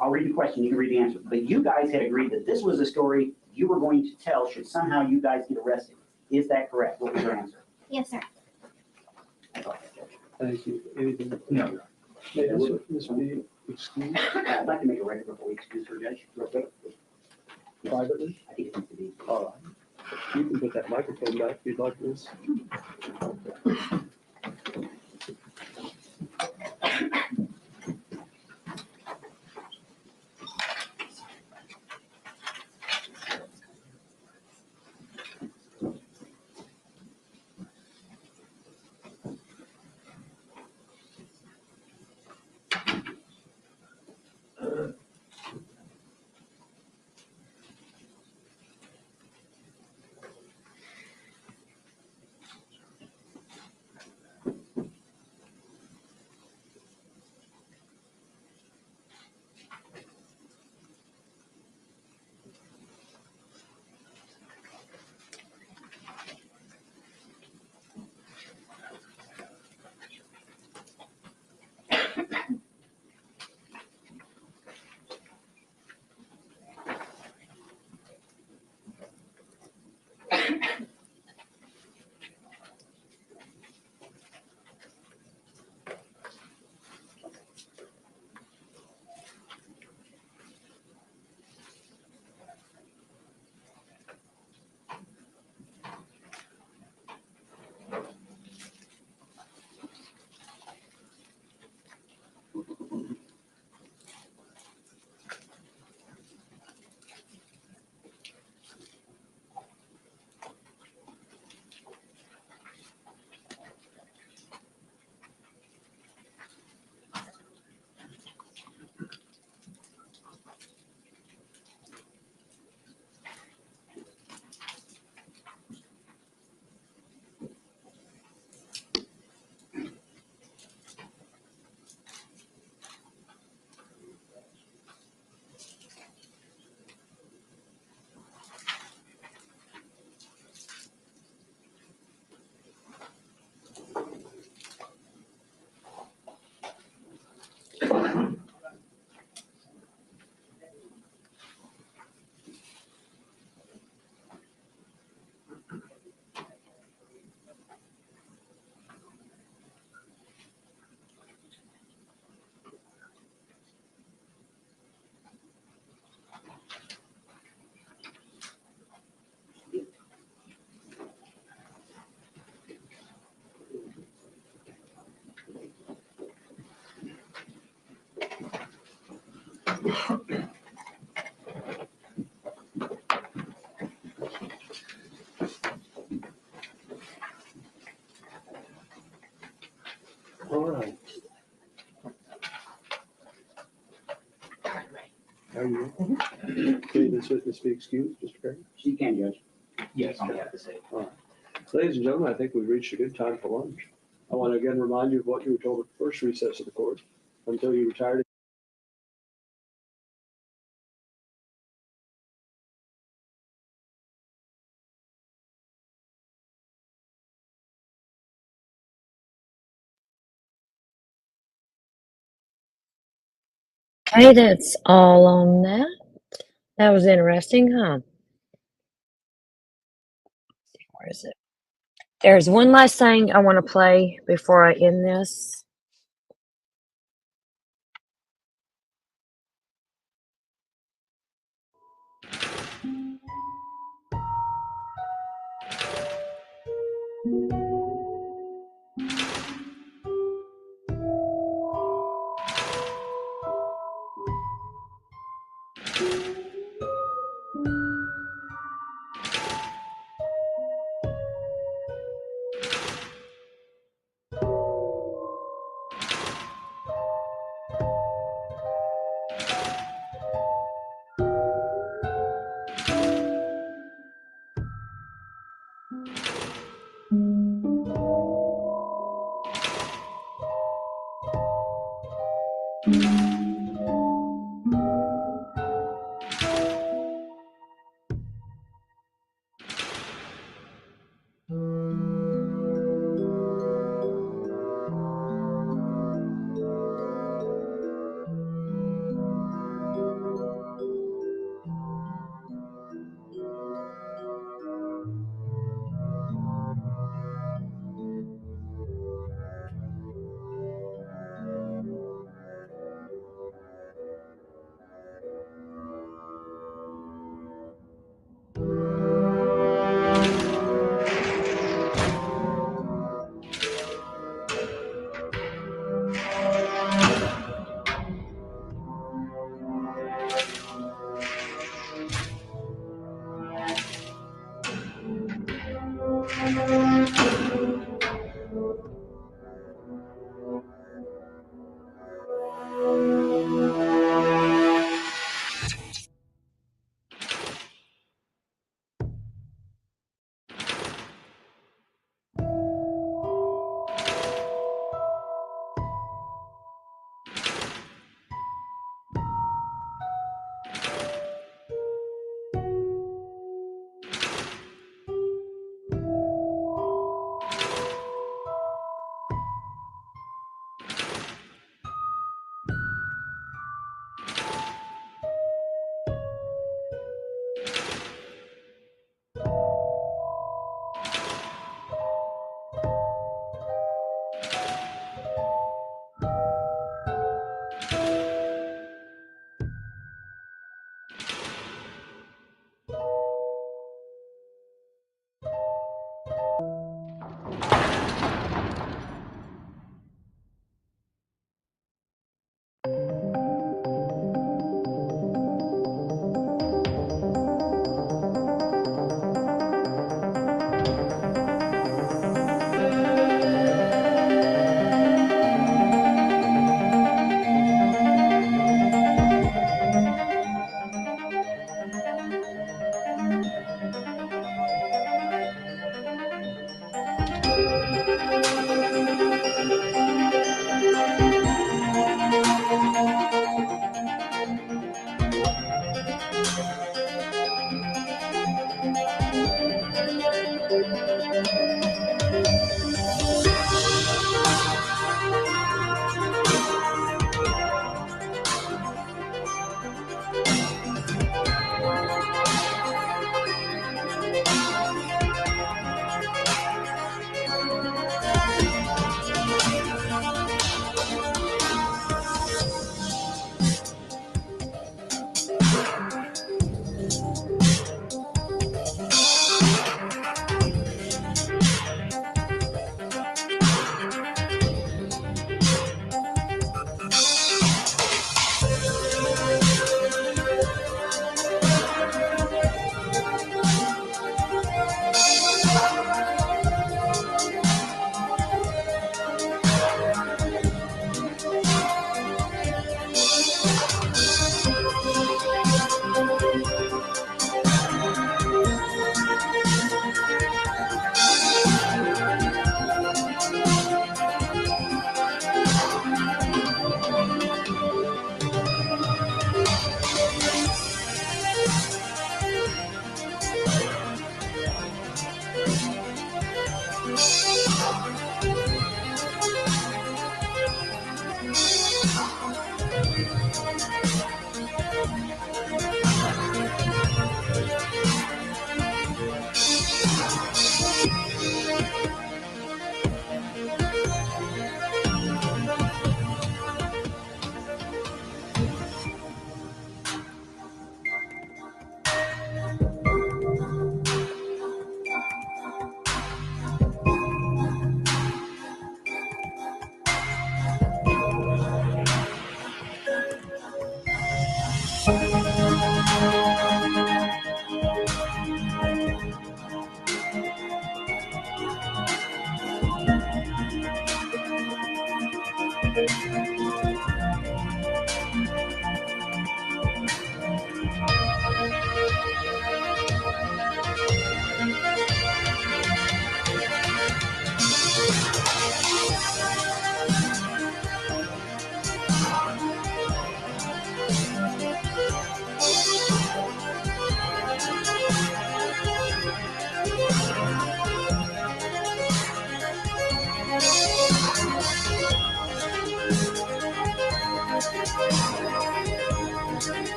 I'll read the question, you can read the answer. But you guys had agreed that this was a story you were going to tell should somehow you guys get arrested. Is that correct? What was your answer? Yes, sir. Thank you. Anything? No. May this be excused I'd like to make a record before we excuse her, Judge, real quick. privately? I think it needs to be. All right. You can put that microphone back if you'd like, Miss. All right. Are you? Okay, this witness be excused, Mr. Perry? She can, Judge. Yes, on behalf of the state. All right. Ladies and gentlemen, I think we've reached a good time for lunch. I want to again remind you of what you were told at the first recess of the court until you retired. Okay, that's all on that. That was interesting, huh? Where is it? There's one last thing I want to play before I end this.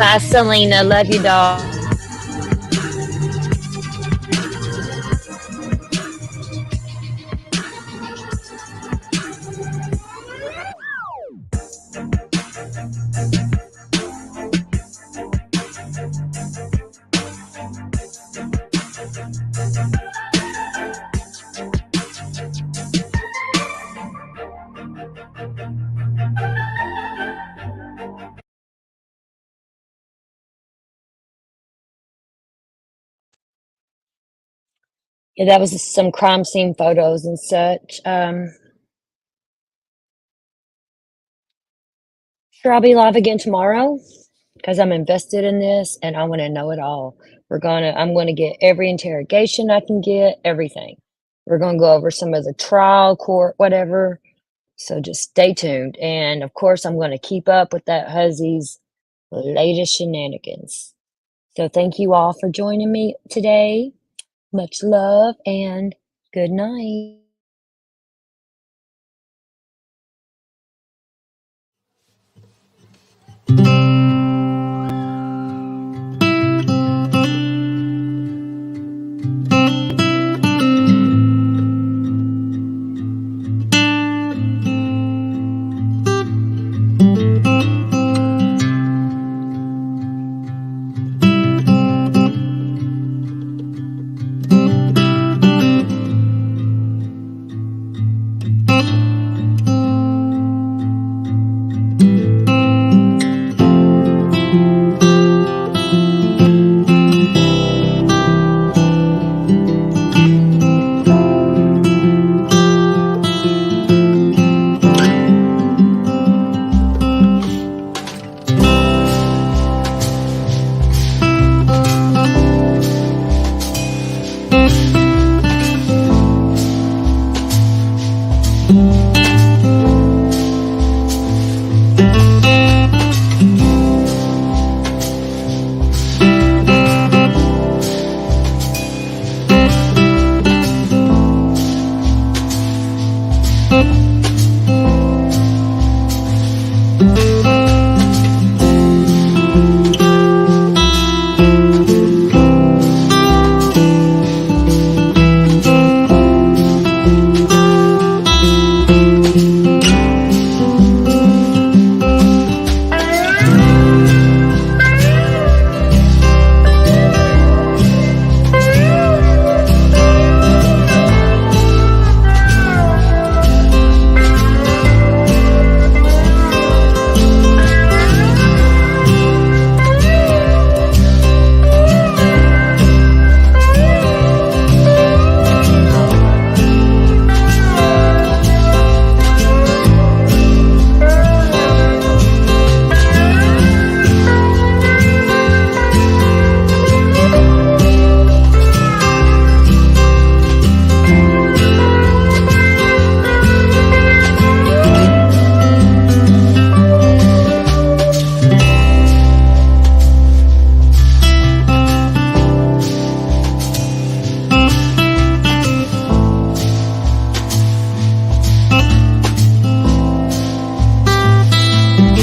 Bye, Selena. Love you, dog. Yeah, that was some crime scene photos and such. Sure, I'll be live again tomorrow because I'm invested in this and I want to know it all. I'm gonna get every interrogation I can get, everything. We're gonna go over some of the trial, court, whatever. So just stay tuned. And of course, I'm gonna keep up with that huzzy's latest shenanigans. So thank you all for joining me today. Much love and good night.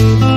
you.